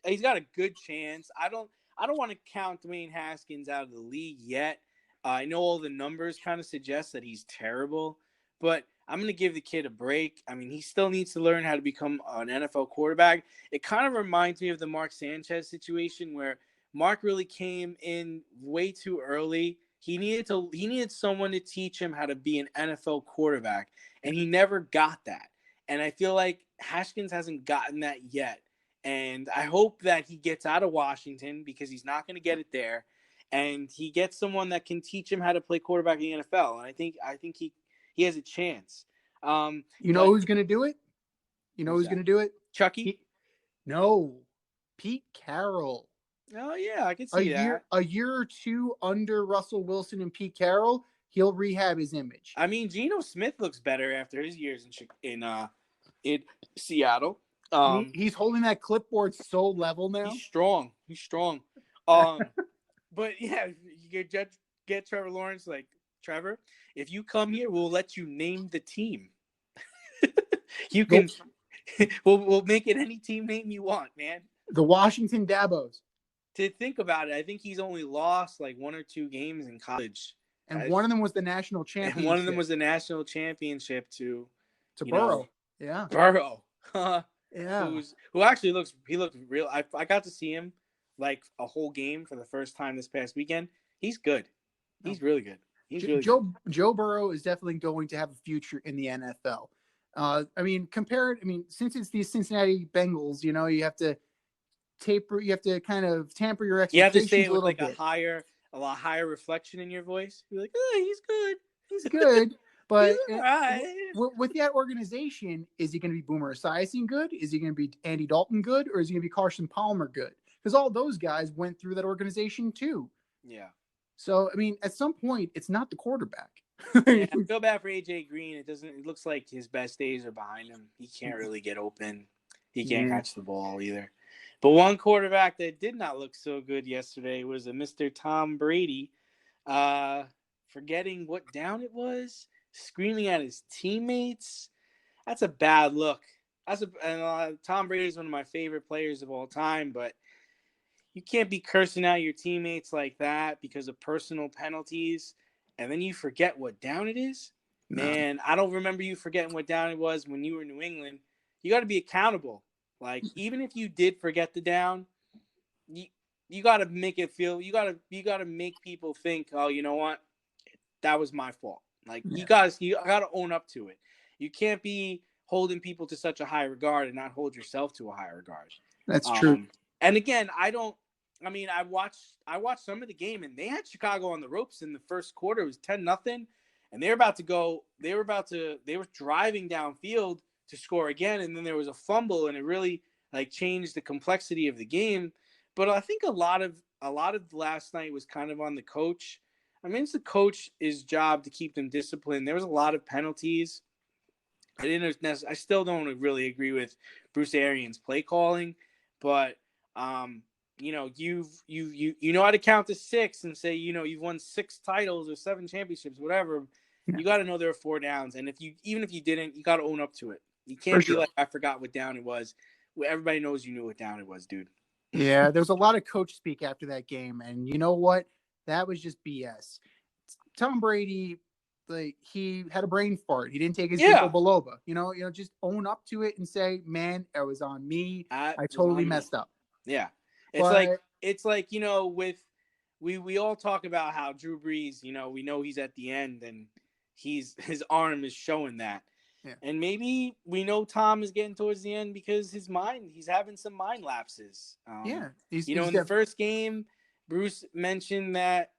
he's got a good chance. I don't want to count Dwayne Haskins out of the league yet. I know all the numbers kind of suggest that he's terrible, but I'm going to give the kid a break. I mean, he still needs to learn how to become an NFL quarterback. It kind of reminds me of the Mark Sanchez situation where Mark really came in way too early. He needed someone to teach him how to be an NFL quarterback, and he never got that. And I feel like Haskins hasn't gotten that yet. And I hope that he gets out of Washington because he's not going to get it there. And he gets someone that can teach him how to play quarterback in the NFL. And I think he has a chance. Who's going to do it? Who's going to do it? Chucky? No. Pete Carroll. Oh, yeah, I can see that. A year or two under Russell Wilson and Pete Carroll, he'll rehab his image. I mean, Geno Smith looks better after his years in Seattle. He's holding that clipboard so level now. He's strong. But yeah, you get Trevor Lawrence. Like, Trevor, if you come here, we'll let you name the team. You can. We'll make it any team name you want, man. The Washington Dabos. To think about it, I think he's only lost like 1 or 2 games in college. And one of them was the national championship. And one of them was the national championship to Burrow. Yeah. Burrow. Yeah. Who actually he looked real. I got to see him like a whole game for the first time this past weekend. He's good. He's really good. Joe Burrow is definitely going to have a future in the NFL. Since it's the Cincinnati Bengals, you have to kind of tamper your expectations. You have to say it with a lot higher reflection in your voice. You're like, oh, he's good. He's good. But all right. with that organization, is he going to be Boomer Esiason good? Is he going to be Andy Dalton good? Or is he going to be Carson Palmer good? Because all those guys went through that organization too. Yeah. So, I mean, at some point, it's not the quarterback. Yeah, I feel bad for AJ Green. It looks like his best days are behind him. He can't really get open. He can't catch the ball either. But one quarterback that did not look so good yesterday was a Mr. Tom Brady. Forgetting what down it was, screaming at his teammates. That's a bad look. Tom Brady is one of my favorite players of all time, but you can't be cursing out your teammates like that because of personal penalties, and then you forget what down it is. No. Man, I don't remember you forgetting what down it was when you were in New England. You got to be accountable. Like, even if you did forget the down, you got to make it feel. You got to make people think, oh, you know what, that was my fault. Like, you got to own up to it. You can't be holding people to such a high regard and not hold yourself to a high regard. That's true. And again, I watched some of the game, and they had Chicago on the ropes in the first quarter. It was 10-0, and they were driving downfield to score again, and then there was a fumble, and it really like changed the complexity of the game. But I think a lot of last night was kind of on the coach. I mean, it's the coach's job to keep them disciplined. There was a lot of penalties. I still don't really agree with Bruce Arians' play calling, but you know how to count to 6 and say, you've won 6 titles or 7 championships, whatever. Yeah. You got to know there are 4 downs, and even if you didn't, you got to own up to it. You can't be like, I forgot what down it was. Well, everybody knows you knew what down it was, dude. Yeah, there was a lot of coach speak after that game, and you know what? That was just BS. Tom Brady, like, he had a brain fart. He didn't take his ginkgo biloba. Just own up to it and say, "Man, it was on me. I totally messed up." Yeah, it's like with we all talk about how Drew Brees, we know he's at the end and his arm is showing that. Yeah. And maybe we know Tom is getting towards the end because he's having some mind lapses. In the first game, BA mentioned that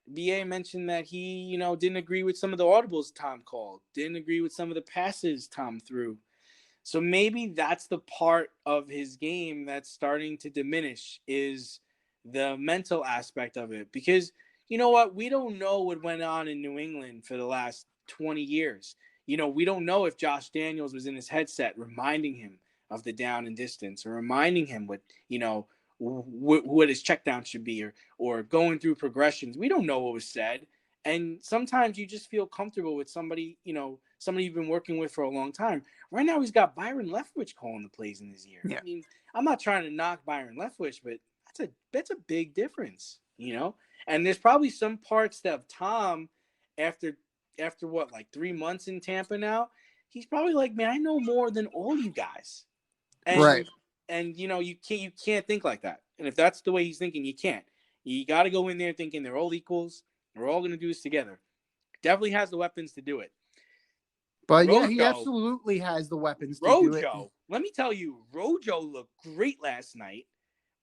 he, didn't agree with some of the audibles Tom called, didn't agree with some of the passes Tom threw. So maybe that's the part of his game that's starting to diminish, is the mental aspect of it. Because you know what? We don't know what went on in New England for the last 20 years. We don't know if Josh Daniels was in his headset reminding him of the down and distance, or reminding him what his check down should be, or going through progressions. We don't know what was said. And sometimes you just feel comfortable with somebody, somebody you've been working with for a long time. Right now, he's got Byron Leftwich calling the plays in his ear. Yeah. I mean, I'm not trying to knock Byron Leftwich, but that's a big difference, And there's probably some parts that Tom, after what, like 3 months in Tampa now, he's probably like, man, I know more than all you guys. And, right. And you can't think like that. And if that's the way he's thinking, you can't. You got to go in there thinking they're all equals. We're all going to do this together. Definitely has the weapons to do it. But Rojo, he absolutely has the weapons to do it. Let me tell you, Rojo looked great last night.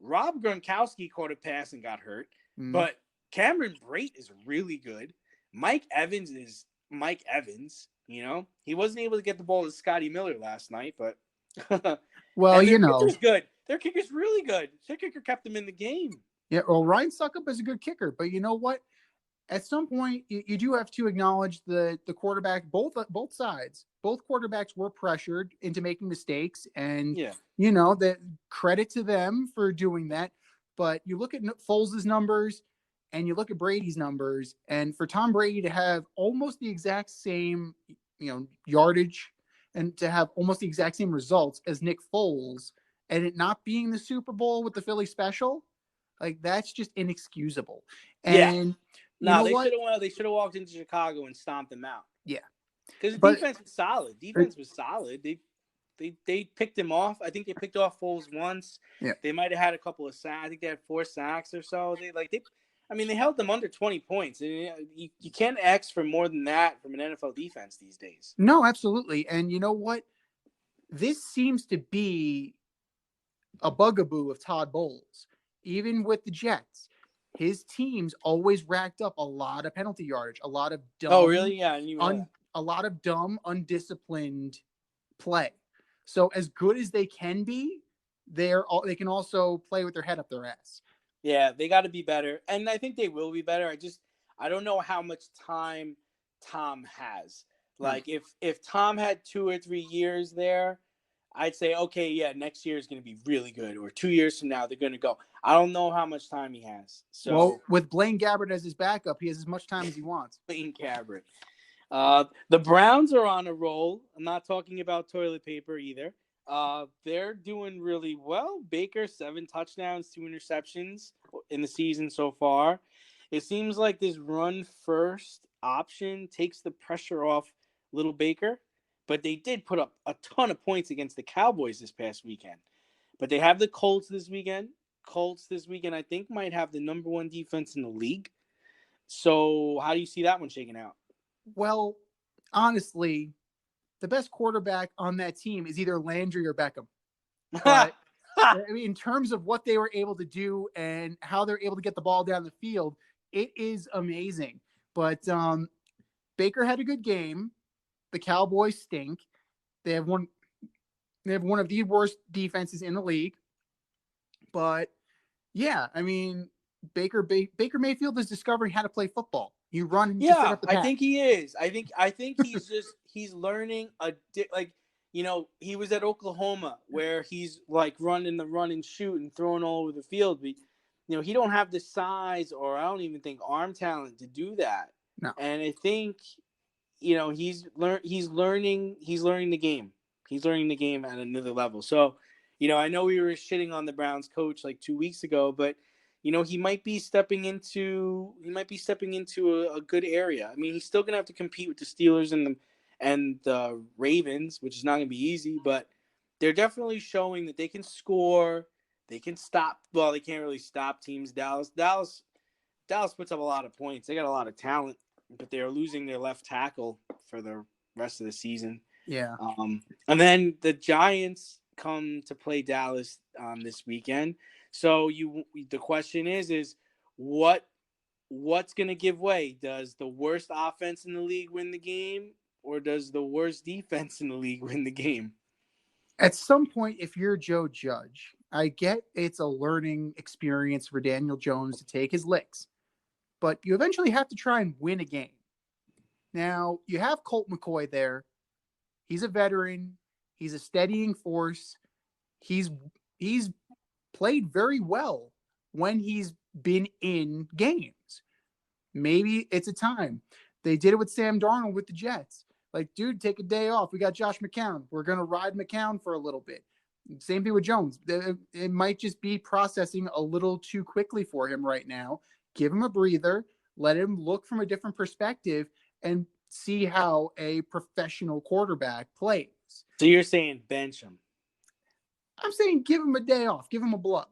Rob Gronkowski caught a pass and got hurt. But Cameron Brate is really good. Mike Evans is Mike Evans. He wasn't able to get the ball to Scotty Miller last night, but well, their kicker's good. Their kicker's really good. Their kicker kept them in the game. Yeah, well, Ryan Suckup is a good kicker, but you know what? At some point, you do have to acknowledge the quarterback, both sides. Both quarterbacks were pressured into making mistakes, and that credit to them for doing that. But you look at Foles' numbers, and you look at Brady's numbers, and for Tom Brady to have almost the exact same, yardage, and to have almost the exact same results as Nick Foles, and it not being the Super Bowl with the Philly special, like, that's just inexcusable. And they should have walked into Chicago and stomped them out. Yeah, because the defense was solid. They picked him off. I think they picked off Foles once. Yeah, they might have had a couple of sacks. I think they had 4 sacks or so. They held them under 20 points. You can't ask for more than that from an NFL defense these days. No, absolutely. And you know what? This seems to be a bugaboo of Todd Bowles. Even with the Jets, his teams always racked up a lot of penalty yardage, a lot of dumb, a lot of dumb, undisciplined play. So as good as they can be, they can also play with their head up their ass. Yeah, they got to be better, and I think they will be better. I don't know how much time Tom has. Hmm. Like if Tom had 2 or 3 years there, I'd say okay, yeah, next year is going to be really good, or 2 years from now they're going to go. I don't know how much time he has. Well, So with Blaine Gabbert as his backup, he has as much time as he wants. Blaine Gabbert. The Browns are on a roll. I'm not talking about toilet paper either. They're doing really well. Baker, 7 touchdowns, 2 interceptions in the season so far. It seems like this run first option takes the pressure off little Baker, but they did put up a ton of points against the Cowboys this past weekend. But they have the Colts this weekend. Colts this weekend, I think, might have the number one defense in the league. So, how do you see that one shaking out? Well, honestly, the best quarterback on that team is either Landry or Beckham. But I mean, in terms of what they were able to do and how they're able to get the ball down the field, it is amazing. But Baker had a good game. The Cowboys stink. They have one. They have one of the worst defenses in the league. But yeah, I mean, Baker Mayfield is discovering how to play football. You run to set Yeah, up the I pass. think he is. I think he's learning like he was at Oklahoma where he's like running the run and shoot and throwing all over the field. But he don't have the size or I don't even think arm talent to do that. No. And I think he's learning the game. He's learning the game at another level. So, I know we were shitting on the Browns coach like 2 weeks ago, but he might be stepping into a good area. I mean, he's still gonna have to compete with the Steelers and the Ravens, which is not gonna be easy, but they're definitely showing that they can score. They can stop. Well, they can't really stop teams. Dallas puts up a lot of points. They got a lot of talent, but they are losing their left tackle for the rest of the season. Yeah. And then the Giants come to play Dallas this weekend. So the question is what's going to give way? Does the worst offense in the league win the game, or does the worst defense in the league win the game? At some point, if you're Joe Judge, I get it's a learning experience for Daniel Jones to take his licks, but you eventually have to try and win a game. Now, you have Colt McCoy there. He's a veteran. He's a steadying force. He's he's played very well when he's been in games. Maybe it's a time. They did it with Sam Darnold with the Jets. Like, dude, take a day off. We got Josh McCown. We're going to ride McCown for a little bit. Same thing with Jones. It might just be processing a little too quickly for him right now. Give him a breather. Let him look from a different perspective and see how a professional quarterback plays. So you're saying bench him. I'm saying give him a day off. Give him a blow.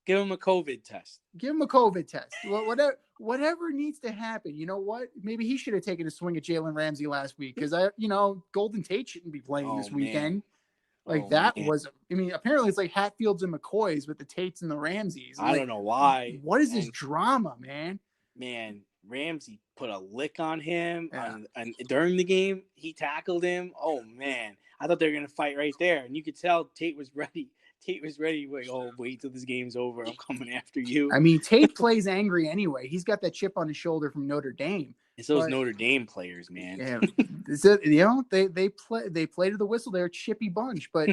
Give him a COVID test. Give him a COVID test. Whatever needs to happen. You know what? Maybe he should have taken a swing at Jalen Ramsey last week because Golden Tate shouldn't be playing this weekend. Man. Apparently it's like Hatfields and McCoys with the Tates and the Ramseys. I don't know why. What is this drama, man? Man, Ramsey put a lick on him during the game. He tackled him. Oh, man. I thought they were going to fight right there. And you could tell Tate was ready. Like, wait till this game's over. I'm coming after you. I mean, Tate plays angry anyway. He's got that chip on his shoulder from Notre Dame. It's those Notre Dame players, man. Yeah, they play to the whistle. They're a chippy bunch. But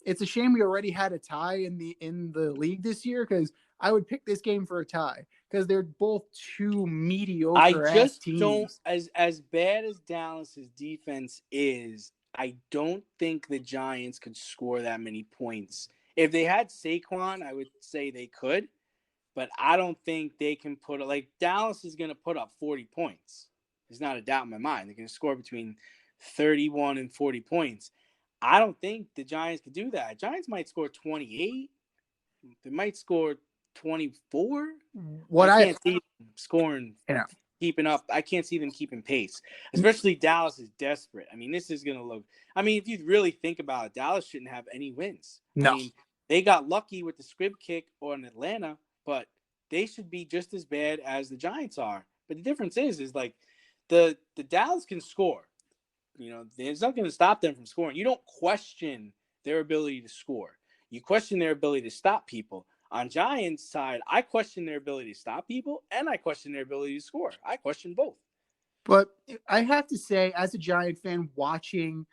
it's a shame we already had a tie in the league this year because I would pick this game for a tie because they're both two mediocre. I just teams. Don't as bad as Dallas's defense is. I don't think the Giants could score that many points. If they had Saquon, I would say they could, but I don't think they can Dallas is going to put up 40 points. There's not a doubt in my mind. They're going to score between 31 and 40 points. I don't think the Giants could do that. Giants might score 28. They might score 24. I can't see them scoring. Keeping up. I can't see them keeping pace, especially Dallas is desperate. I mean, this is going to look – I mean, if you really think about it, Dallas shouldn't have any wins. No. I mean, they got lucky with the squib kick on Atlanta, but they should be just as bad as the Giants are. But the difference is like the Dallas can score. There's nothing to stop them from scoring. You don't question their ability to score. You question their ability to stop people. On Giants' side, I question their ability to stop people, and I question their ability to score. I question both. But I have to say, as a Giant fan, watching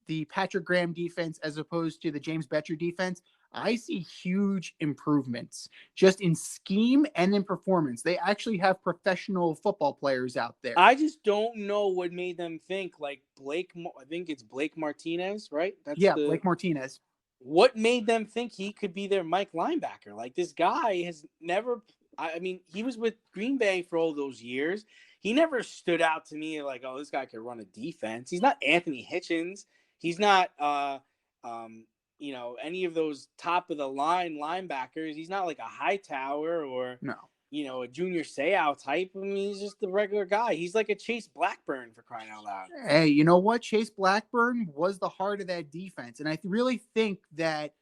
the Patrick Graham defense as opposed to the James Bettcher defense, I see huge improvements just in scheme and in performance. They actually have professional football players out there. I just don't know what made them think like Blake. I think it's Blake Martinez, right? Blake Martinez. What made them think he could be their Mike linebacker? Like, this guy has never. I mean, he was with Green Bay for all those years. He never stood out to me like, oh, this guy could run a defense. He's not Anthony Hitchens. He's not, any of those top of the line linebackers. He's not like a Hightower or a Junior Seau type. I mean, he's just the regular guy. He's like a Chase Blackburn, for crying out loud. Hey, you know what? Chase Blackburn was the heart of that defense, and I really think that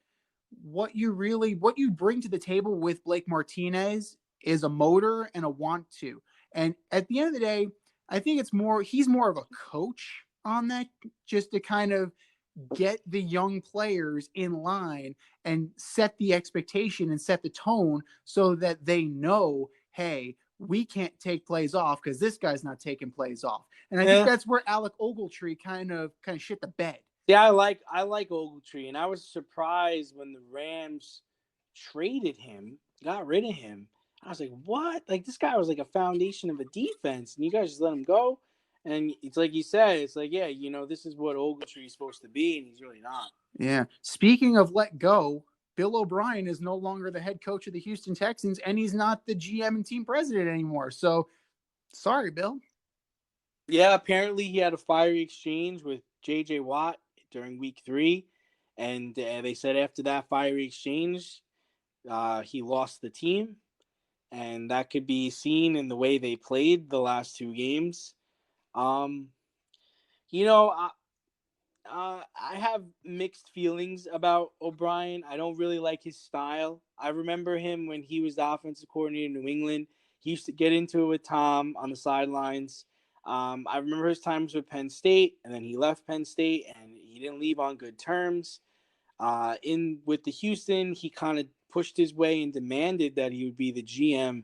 what you bring to the table with Blake Martinez is a motor and a want to. And at the end of the day, I think he's more of a coach on that, just to kind of get the young players in line and set the expectation and set the tone so that they know, hey, we can't take plays off because this guy's not taking plays off. And I think that's where Alec Ogletree kind of shit the bed. Yeah, I like Ogletree, and I was surprised when the Rams traded him, got rid of him. I was like, what? Like, this guy was like a foundation of a defense, and you guys just let him go? And it's like you said, it's like, yeah, this is what Ogletree is supposed to be, and he's really not. Yeah. Speaking of let go, Bill O'Brien is no longer the head coach of the Houston Texans, and he's not the GM and team president anymore. So, sorry, Bill. Yeah, apparently he had a fiery exchange with J.J. Watt during week 3, and they said after that fiery exchange, he lost the team. And that could be seen in the way they played the last 2 games. I have mixed feelings about O'Brien. I don't really like his style. I remember him when he was the offensive coordinator in New England. He used to get into it with Tom on the sidelines. I remember his times with Penn State, and then he left Penn State, and he didn't leave on good terms. With the Houston, he kind of pushed his way and demanded that he would be the GM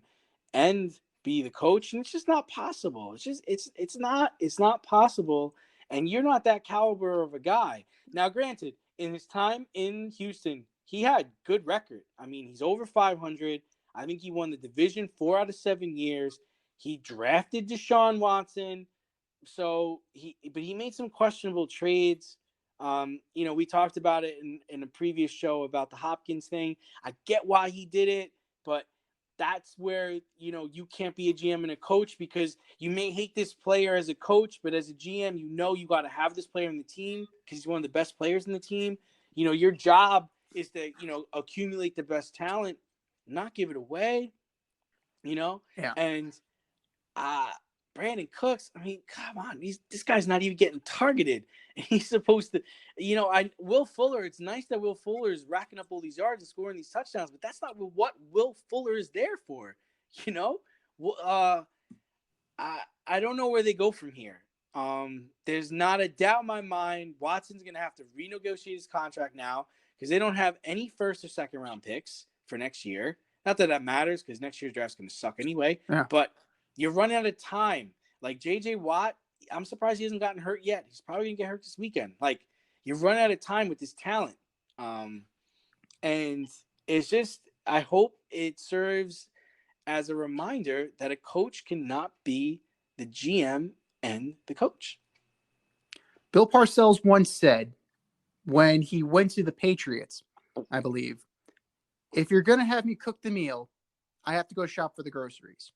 and be the coach, and it's just not possible. It's not possible, and you're not that caliber of a guy. Now, granted, in his time in Houston, he had good record. I mean, he's over 500. I think he won the division 4 out of 7 years. He drafted Deshaun Watson, but he made some questionable trades. We talked about it in a previous show about the Hopkins thing. I get why he did it, but that's where, you can't be a GM and a coach, because you may hate this player as a coach, but as a GM, you got to have this player in the team because he's one of the best players in the team. Your job is to, accumulate the best talent, not give it away, Yeah. And Brandon Cooks, I mean, come on, this guy's not even getting targeted. He's supposed to, Will Fuller, it's nice that Will Fuller is racking up all these yards and scoring these touchdowns, but that's not what Will Fuller is there for, I don't know where they go from here. There's not a doubt in my mind Watson's going to have to renegotiate his contract now because they don't have any first or second round picks for next year. Not that matters because next year's draft's going to suck anyway, but you're running out of time. Like J.J. Watt, I'm surprised he hasn't gotten hurt yet. He's probably going to get hurt this weekend. Like, you're running out of time with this talent. And it's just, I hope it serves as a reminder that a coach cannot be the GM and the coach. Bill Parcells once said, when he went to the Patriots, I believe, if you're going to have me cook the meal, I have to go shop for the groceries.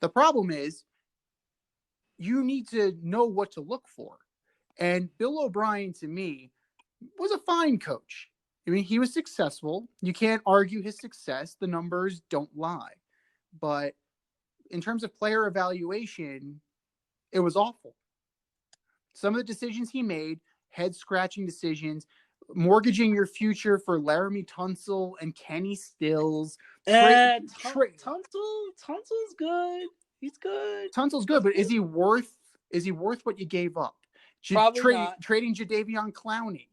The problem is you need to know what to look for. And Bill O'Brien, to me, was a fine coach. I mean, he was successful. You can't argue his success. The numbers don't lie. But in terms of player evaluation, it was awful. Some of the decisions he made, head-scratching decisions, mortgaging your future for Laramie Tunsil and Kenny Stills. Tunsil's good. He's good. Tunsil's good, but is he worth Is he worth what you gave up? Probably not. Trading Jadeveon Clowney,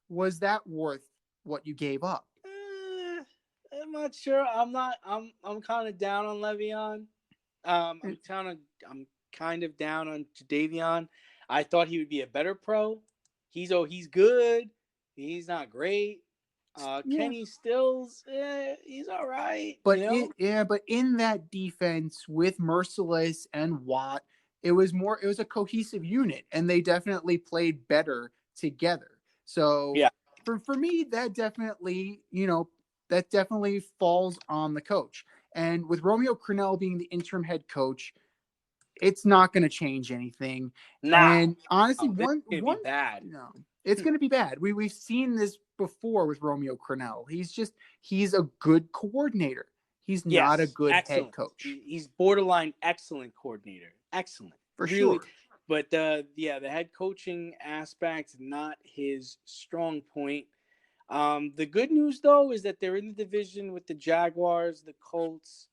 was that worth what you gave up? I'm not sure. I'm kind of down on Le'Veon. I'm kind of down on Davion. I thought he would be a better pro. He's good. He's not great. Yeah. Kenny Stills, he's all right. But but in that defense with Merciless and Watt, it was a cohesive unit, and they definitely played better together. So yeah, for me, that definitely, that definitely falls on the coach. And with Romeo Crennel being the interim head coach, it's not going to change anything. nah. And honestly, This is gonna be bad. no, it's going to be bad. We've seen this before with Romeo Crennel. He's a good coordinator. He's not a good head coach. He's borderline excellent coordinator. Excellent, For really. sure. But the head coaching aspect, not his strong point. The good news though is that they're in the division with the Jaguars, the Colts.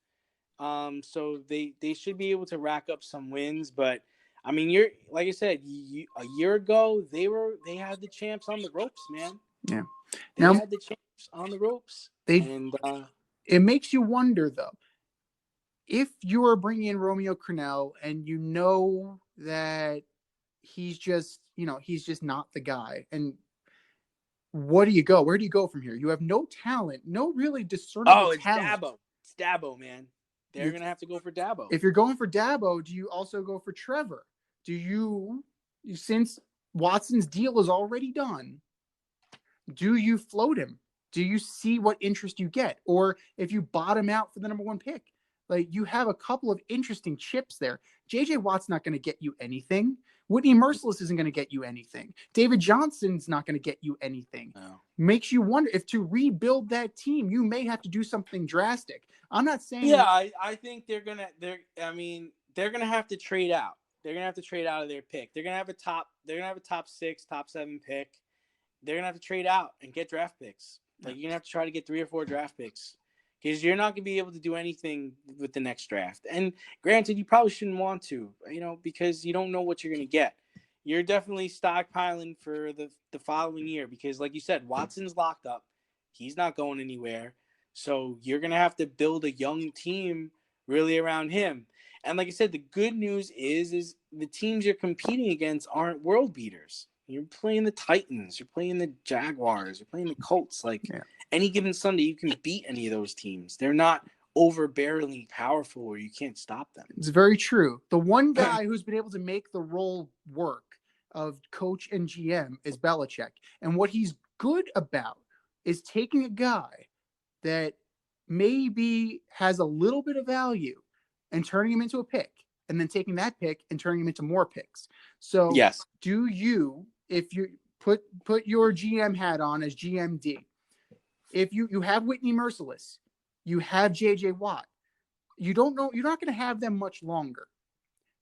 So they should be able to rack up some wins. But I mean, you're like I said, a year ago they had the champs on the ropes, man. Yeah. They had the champs on the ropes, and it makes you wonder though, if you are bringing in Romeo Crennel and you know that he's just not the guy, and where do you go from here? You have no talent, no really discernible talent. It's Dabo, man. They're gonna have to go for Dabo. If you're going for Dabo, do you also go for Trevor? Do you since Watson's deal is already done, do you float him? Do you see what interest you get? Or if you bottom out for the number 1 pick, like, you have a couple of interesting chips there. JJ Watt's not going to get you anything. Whitney Merciless isn't going to get you anything. David Johnson's not going to get you anything. No. Makes you wonder if to rebuild that team, you may have to do something drastic. I'm not saying. Yeah, I think they're gonna have to trade out. They're gonna have to trade out of their pick. They're gonna have a top 6, top 7 pick. They're gonna have to trade out and get draft picks. Like, you're gonna have to try to get 3 or 4 draft picks, because you're not gonna be able to do anything with the next draft. And granted, you probably shouldn't want to, because you don't know what you're gonna get. You're definitely stockpiling for the following year, because, like you said, Watson's locked up. He's not going anywhere. So you're going to have to build a young team really around him. And like I said, the good news is the teams you're competing against aren't world beaters. You're playing the Titans. You're playing the Jaguars. You're playing the Colts. Any given Sunday, you can beat any of those teams. They're not overbearingly powerful where you can't stop them. It's very true. The one guy who's been able to make the role work of coach and GM is Belichick. And what he's good about is taking a guy that maybe has a little bit of value and turning him into a pick, and then taking that pick and turning him into more picks. So yes, do you, if you put your GM hat on as GMD, if you have Whitney Merciless, you have JJ Watt, you don't know, you're not going to have them much longer.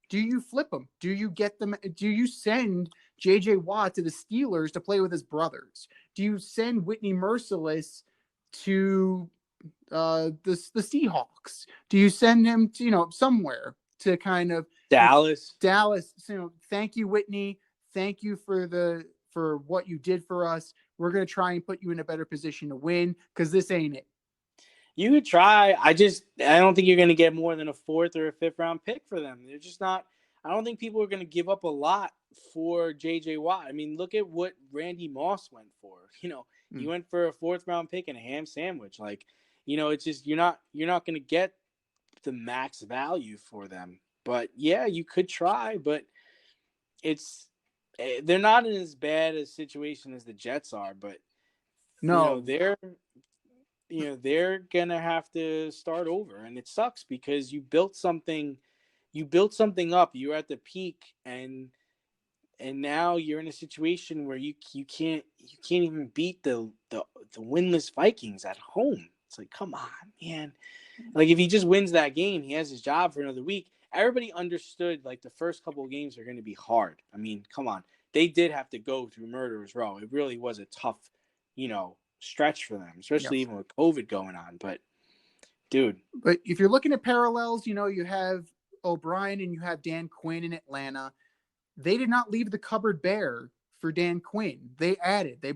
Do you flip them? Do you get them? Do you send JJ Watt to the Steelers to play with his brothers? Do you send Whitney Merciless to the Seahawks? Do you send him to somewhere to kind of Dallas? Thank you, Whitney. Thank you for what you did for us. We're gonna try and put you in a better position to win, because this ain't it. You could try. I don't think you're going to get more than a 4th or a 5th round pick for them. They're just not. I don't think people are going to give up a lot for JJ Watt. I mean, look at what Randy Moss went for. He went for a 4th round pick and a ham sandwich. It's just you're not going to get the max value for them. But yeah, you could try, but they're not in as bad a situation as the Jets are. But no, they're gonna have to start over, and it sucks because you built something up. You're at the peak, and now you're in a situation where you can't even beat the winless Vikings at home. It's like, come on, man. Like, if he just wins that game, he has his job for another week. Everybody understood, the first couple of games are going to be hard. I mean, come on. They did have to go through Murderer's Row. It really was a tough, stretch for them, especially even with COVID going on. But, dude. But if you're looking at parallels, you have O'Brien and you have Dan Quinn in Atlanta. they did not leave the cupboard bare for Dan Quinn. They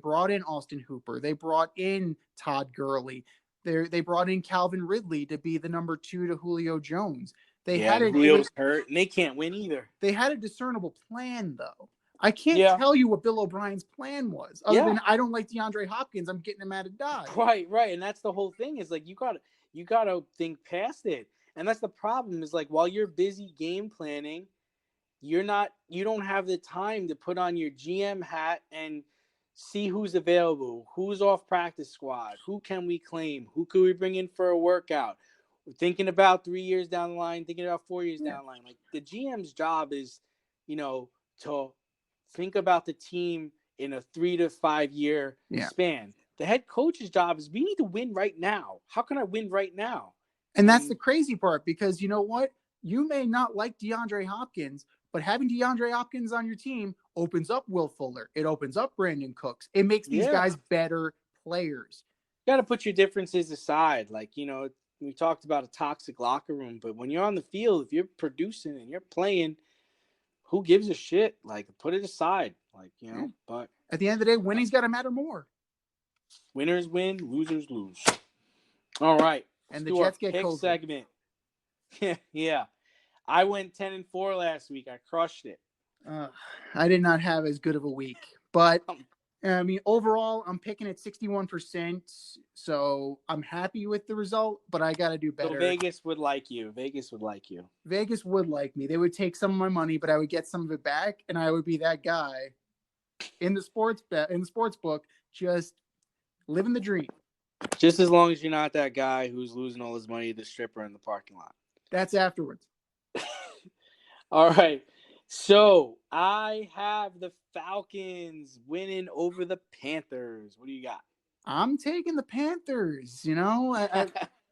brought in Austin Hooper. They brought in Todd Gurley. They brought in Calvin Ridley to be the number 2 to Julio Jones. Yeah, and Julio's hurt, and they can't win either. They had a discernible plan, though. I can't tell you what Bill O'Brien's plan was, other than I don't like DeAndre Hopkins. I'm getting him out of Dodge. Right, and that's the whole thing. Is like you gotta think past it, and that's the problem. Is like while you're busy game planning, you don't have the time to put on your GM hat and see who's available, who's off practice squad, who can we claim, who could we bring in for a workout. We're thinking about 3 years down the line, thinking about 4 years down the line. Like the GM's job is, to think about the team in a 3 to 5 year span. The head coach's job is we need to win right now. How can I win right now? And that's the crazy part, because you know what? You may not like DeAndre Hopkins, but having DeAndre Hopkins on your team opens up Will Fuller. It opens up Brandon Cooks. It makes these guys better players. You got to put your differences aside. Like, we talked about a toxic locker room, but when you're on the field, if you're producing and you're playing, who gives a shit? Like, put it aside. Like, but at the end of the day, winning's got to matter more. Winners win, losers lose. All right. And the Jets get pick COVID. Segment. Yeah. I went 10-4 last week. I crushed it. I did not have as good of a week, but I mean, overall, I'm picking at 61%. So I'm happy with the result, but I got to do better. So Vegas would like you. Vegas would like me. They would take some of my money, but I would get some of it back, and I would be that guy in the sports book, just living the dream. Just as long as you're not that guy who's losing all his money to the stripper in the parking lot. That's afterwards. All right. So I have the Falcons winning over the Panthers. What do you got? I'm taking the Panthers.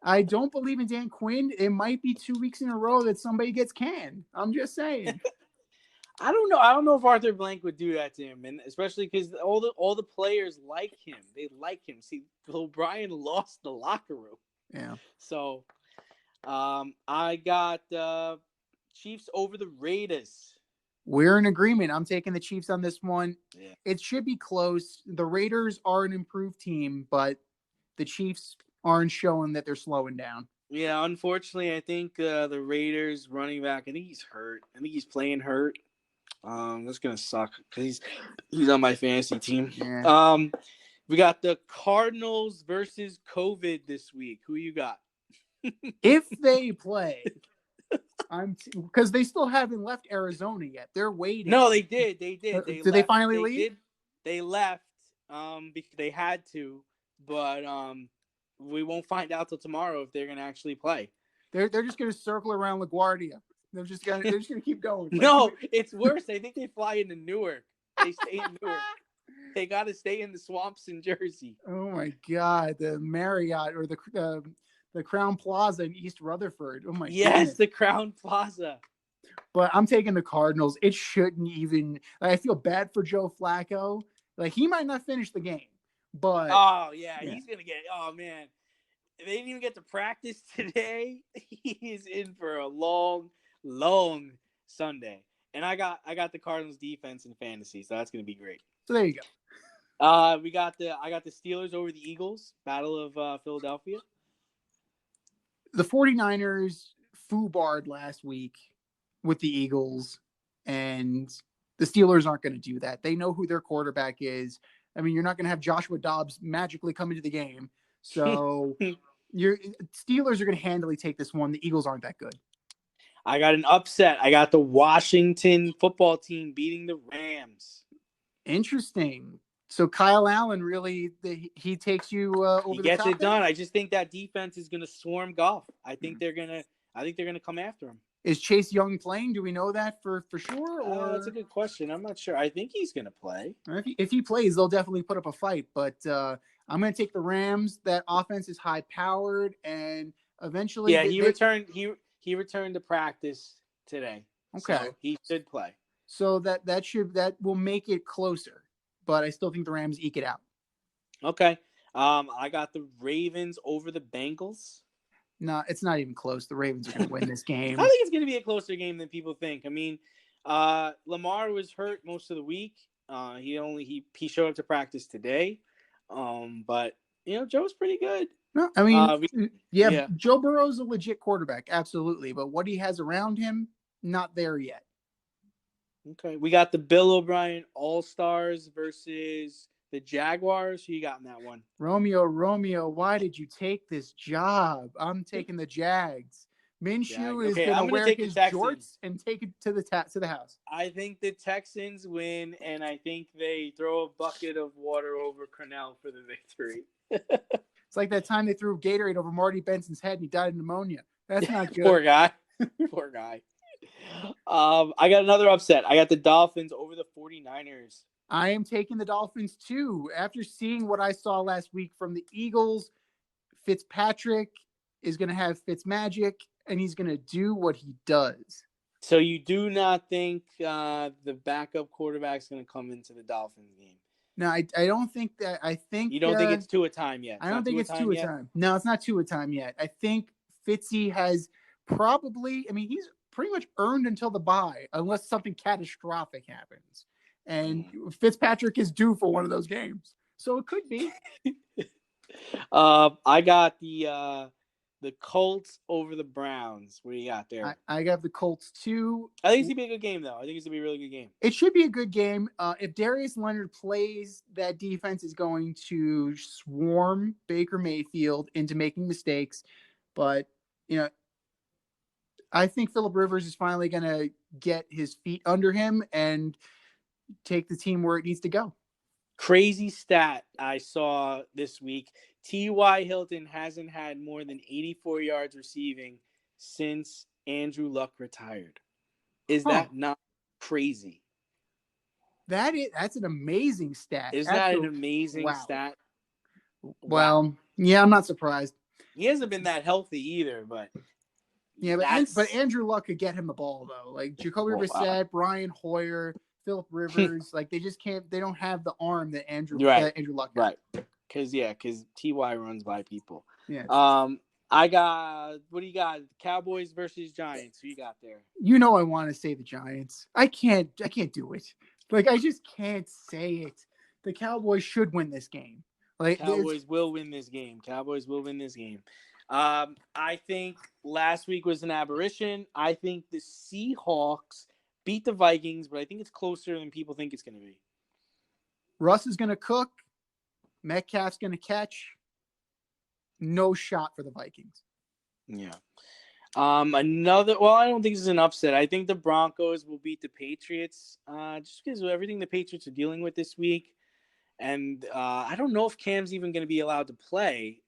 I don't believe in Dan Quinn. It might be 2 weeks in a row that somebody gets canned. I'm just saying. I don't know. I don't know if Arthur Blank would do that to him, and especially because all the players like him. They like him. See, Bill O'Brien lost the locker room. Yeah. So, I got Chiefs over the Raiders. We're in agreement. I'm taking the Chiefs on this one. Yeah. It should be close. The Raiders are an improved team, but the Chiefs aren't showing that they're slowing down. Yeah, unfortunately, I think the Raiders running back, I think he's hurt. I think he's playing hurt. That's gonna suck because he's on my fantasy team. Yeah. We got the Cardinals versus COVID this week. Who you got? If they play, because they still haven't left Arizona yet. They're waiting. No, they did. Did they finally leave? They left because they had to, but we won't find out till tomorrow if they're gonna actually play. They're just gonna circle around LaGuardia. They're just gonna keep going. No, it's worse. I think they fly into Newark. They stay in Newark. They got to stay in the swamps in Jersey. Oh my God, the Marriott or the Crown Plaza in East Rutherford. Oh my. Yes, goodness. The Crown Plaza. But I'm taking the Cardinals. It shouldn't even. I feel bad for Joe Flacco. Like, he might not finish the game, but he's gonna get. Oh man, they didn't even get to practice today. He's in for a long Sunday. And I got the Cardinals defense in fantasy, so that's gonna be great. So there you go. I got the Steelers over the Eagles, Battle of Philadelphia. The 49ers foobarred last week with the Eagles, and the Steelers aren't going to do that. They know who their quarterback is. I mean, you're not going to have Joshua Dobbs magically come into the game. So Steelers are going to handily take this one. The Eagles aren't that good. I got an upset. I got the Washington football team beating the Rams. Interesting. So Kyle Allen really, he takes you over the top. He gets it done. I just think that defense is going to swarm Goff. I think they're gonna come after him. Is Chase Young playing? Do we know that for sure? Or that's a good question. I'm not sure. I think he's going to play. If he plays, they'll definitely put up a fight. But I'm going to take the Rams. That offense is high powered, and eventually, he returned. He returned to practice today. Okay, so he should play. So that will make it closer. But I still think the Rams eke it out. Okay. I got the Ravens over the Bengals. No, it's not even close. The Ravens are going to win this game. I think it's going to be a closer game than people think. I mean, Lamar was hurt most of the week. He showed up to practice today. But Joe's pretty good. No, I mean, yeah, yeah. Joe Burrow's a legit quarterback, absolutely. But what he has around him, not there yet. Okay, we got the Bill O'Brien All-Stars versus the Jaguars. Who you got in that one? Romeo, why did you take this job? I'm taking the Jags. Minshew is Okay, gonna I'm gonna wear take his the Texans jorts and take it to the house. I think the Texans win, and I think they throw a bucket of water over Cornell for the victory. It's like that time they threw Gatorade over Marty Benson's head and he died of pneumonia. That's not good. Poor guy. Poor guy. I got another upset. I got the Dolphins over the 49ers. I am taking the Dolphins too. After seeing what I saw last week from the Eagles, Fitzpatrick is going to have Fitzmagic, and he's going to do what he does. So you do not think the backup quarterback is going to come into the Dolphins game? No, I don't think that. I think you don't think it's Tua time yet. I don't think it's Tua time. No, it's not Tua time yet. I think Fitzy has probably. I mean, he's pretty much earned until the bye, unless something catastrophic happens. And Fitzpatrick is due for one of those games, so it could be. I got the Colts over the Browns. What do you got there? I got the Colts too. I think it's gonna be a good game, though. I think it's gonna be a really good game. It should be a good game. If Darius Leonard plays, that defense is going to swarm Baker Mayfield into making mistakes. But I think Phillip Rivers is finally going to get his feet under him and take the team where it needs to go. Crazy stat I saw this week. T.Y. Hilton hasn't had more than 84 yards receiving since Andrew Luck retired. Is that not crazy? That's an amazing stat. Is that an amazing stat? Well, yeah, I'm not surprised. He hasn't been that healthy either, but yeah, but Andrew Luck could get him the ball though. Like Jacoby Brissett, Brian Hoyer, Phillip Rivers, like they just can't. They don't have the arm that Andrew Luck has. Right. Because T.Y. runs by people. Yeah. I got, what do you got? Cowboys versus Giants. Who you got there? I want to say the Giants. I can't do it. Like, I just can't say it. The Cowboys should win this game. Like, Cowboys will win this game. I think last week was an aberration. I think the Seahawks beat the Vikings, but I think it's closer than people think it's going to be. Russ is going to cook. Metcalf's going to catch. No shot for the Vikings. Yeah. I don't think this is an upset. I think the Broncos will beat the Patriots just because of everything the Patriots are dealing with this week. And I don't know if Cam's even going to be allowed to play.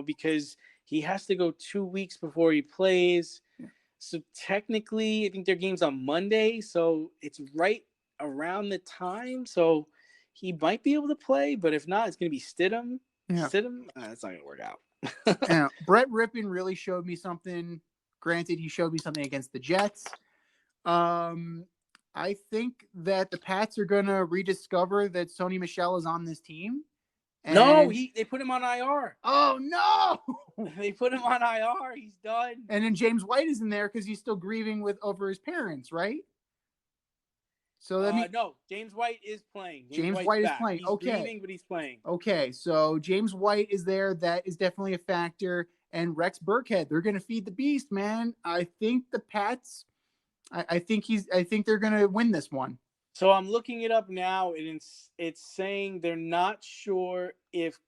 Because he has to go 2 weeks before he plays. Yeah. So technically, I think their game's on Monday. So it's right around the time. So he might be able to play. But if not, it's going to be Stidham. Yeah. Stidham? That's not going to work out. Yeah, Brett Rippon really showed me something. Granted, he showed me something against the Jets. I think that the Pats are going to rediscover that Sony Michel is on this team. And... No, they put him on IR. Oh, no! They put him on IR. He's done. And then James White is in there because he's still grieving over his parents, right? So no, James White is playing. James White is playing. He's grieving, but he's playing. Okay, so James White is there. That is definitely a factor. And Rex Burkhead, they're going to feed the beast, man. I think the Pats. I think they're going to win this one. So I'm looking it up now, and it's saying they're not sure if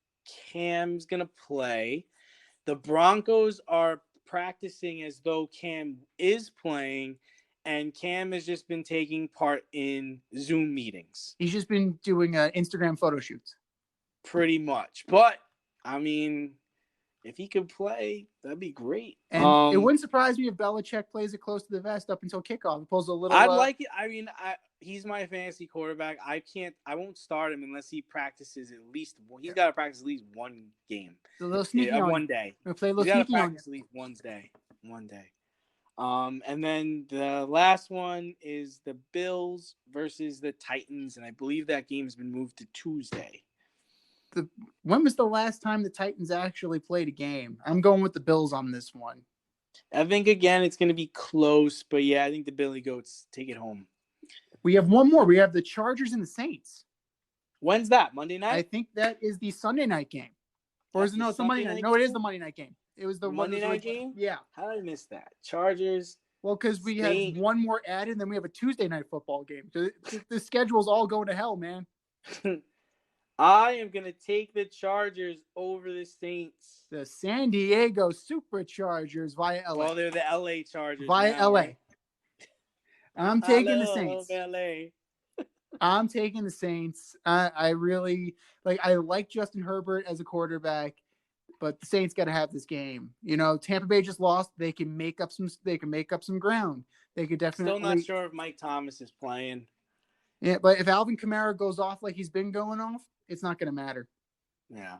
Cam's going to play. The Broncos are practicing as though Cam is playing, and Cam has just been taking part in Zoom meetings. He's just been doing Instagram photo shoots. Pretty much. But, I mean, if he could play, that'd be great. And it wouldn't surprise me if Belichick plays it close to the vest up until kickoff. Pulls a little. I'd like it. I mean, he's my fantasy quarterback. I won't start him unless he practices at least. He's got to practice at least one game. So a little sneaky on one day. We'll play a little sneaky on at least one day. And then the last one is the Bills versus the Titans, and I believe that game's been moved to Tuesday. When was the last time the Titans actually played a game? I'm going with the Bills on this one. I think, again, it's going to be close. But, yeah, I think the Billy Goats take it home. We have one more. We have the Chargers and the Saints. When's that? Monday night? I think that is the Sunday night game. Or is it, no, it's the Monday night. No, it is the Monday night game. It was the Monday night game? Yeah. How did I miss that? Chargers. Well, because we had one more added, and then we have a Tuesday night football game. The schedule's all going to hell, man. I am going to take the Chargers over the Saints. The San Diego Superchargers via LA. Well, they're the LA Chargers. Via now, LA. Right? I'm taking the Saints. LA. I'm taking the Saints. I really I like Justin Herbert as a quarterback, but the Saints got to have this game. You know, Tampa Bay just lost. They can make up some ground. They could definitely. Still not sure if Mike Thomas is playing. Yeah, but if Alvin Kamara goes off like he's been going off, it's not going to matter. Yeah.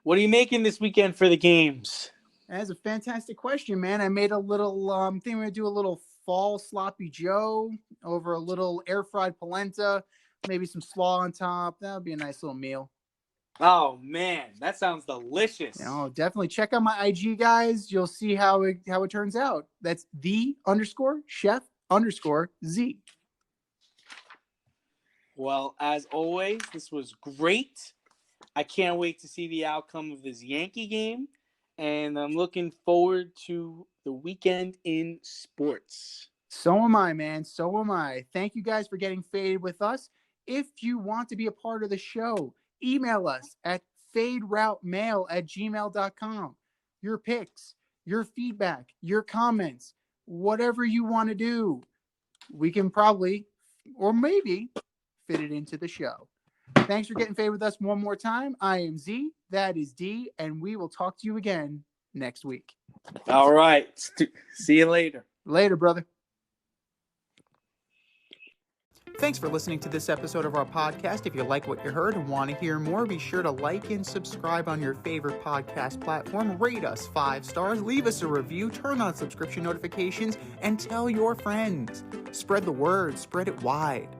What are you making this weekend for the games? That's a fantastic question, man. I made a little think we're going to do a little fall sloppy Joe over a little air fried polenta, maybe some slaw on top. That would be a nice little meal. Oh man, that sounds delicious. Definitely check out my IG, guys. You'll see how it turns out. That's _chef_Z. Well, as always, this was great. I can't wait to see the outcome of this Yankee game, and I'm looking forward to the weekend in sports. So am I, man. So am I. Thank you guys for getting faded with us. If you want to be a part of the show, email us at faderoutemail@gmail.com. Your picks, your feedback, your comments, whatever you want to do, we can probably, or maybe, fit it into the show. Thanks for getting faded with us one more time. I am Z, that is D, and we will talk to you again next week. All right. See you later. Later, brother. Thanks for listening to this episode of our podcast. If you like what you heard and want to hear more, be sure to like and subscribe on your favorite podcast platform. Rate us 5 stars, leave us a review, turn on subscription notifications, and tell your friends. Spread the word, spread it wide.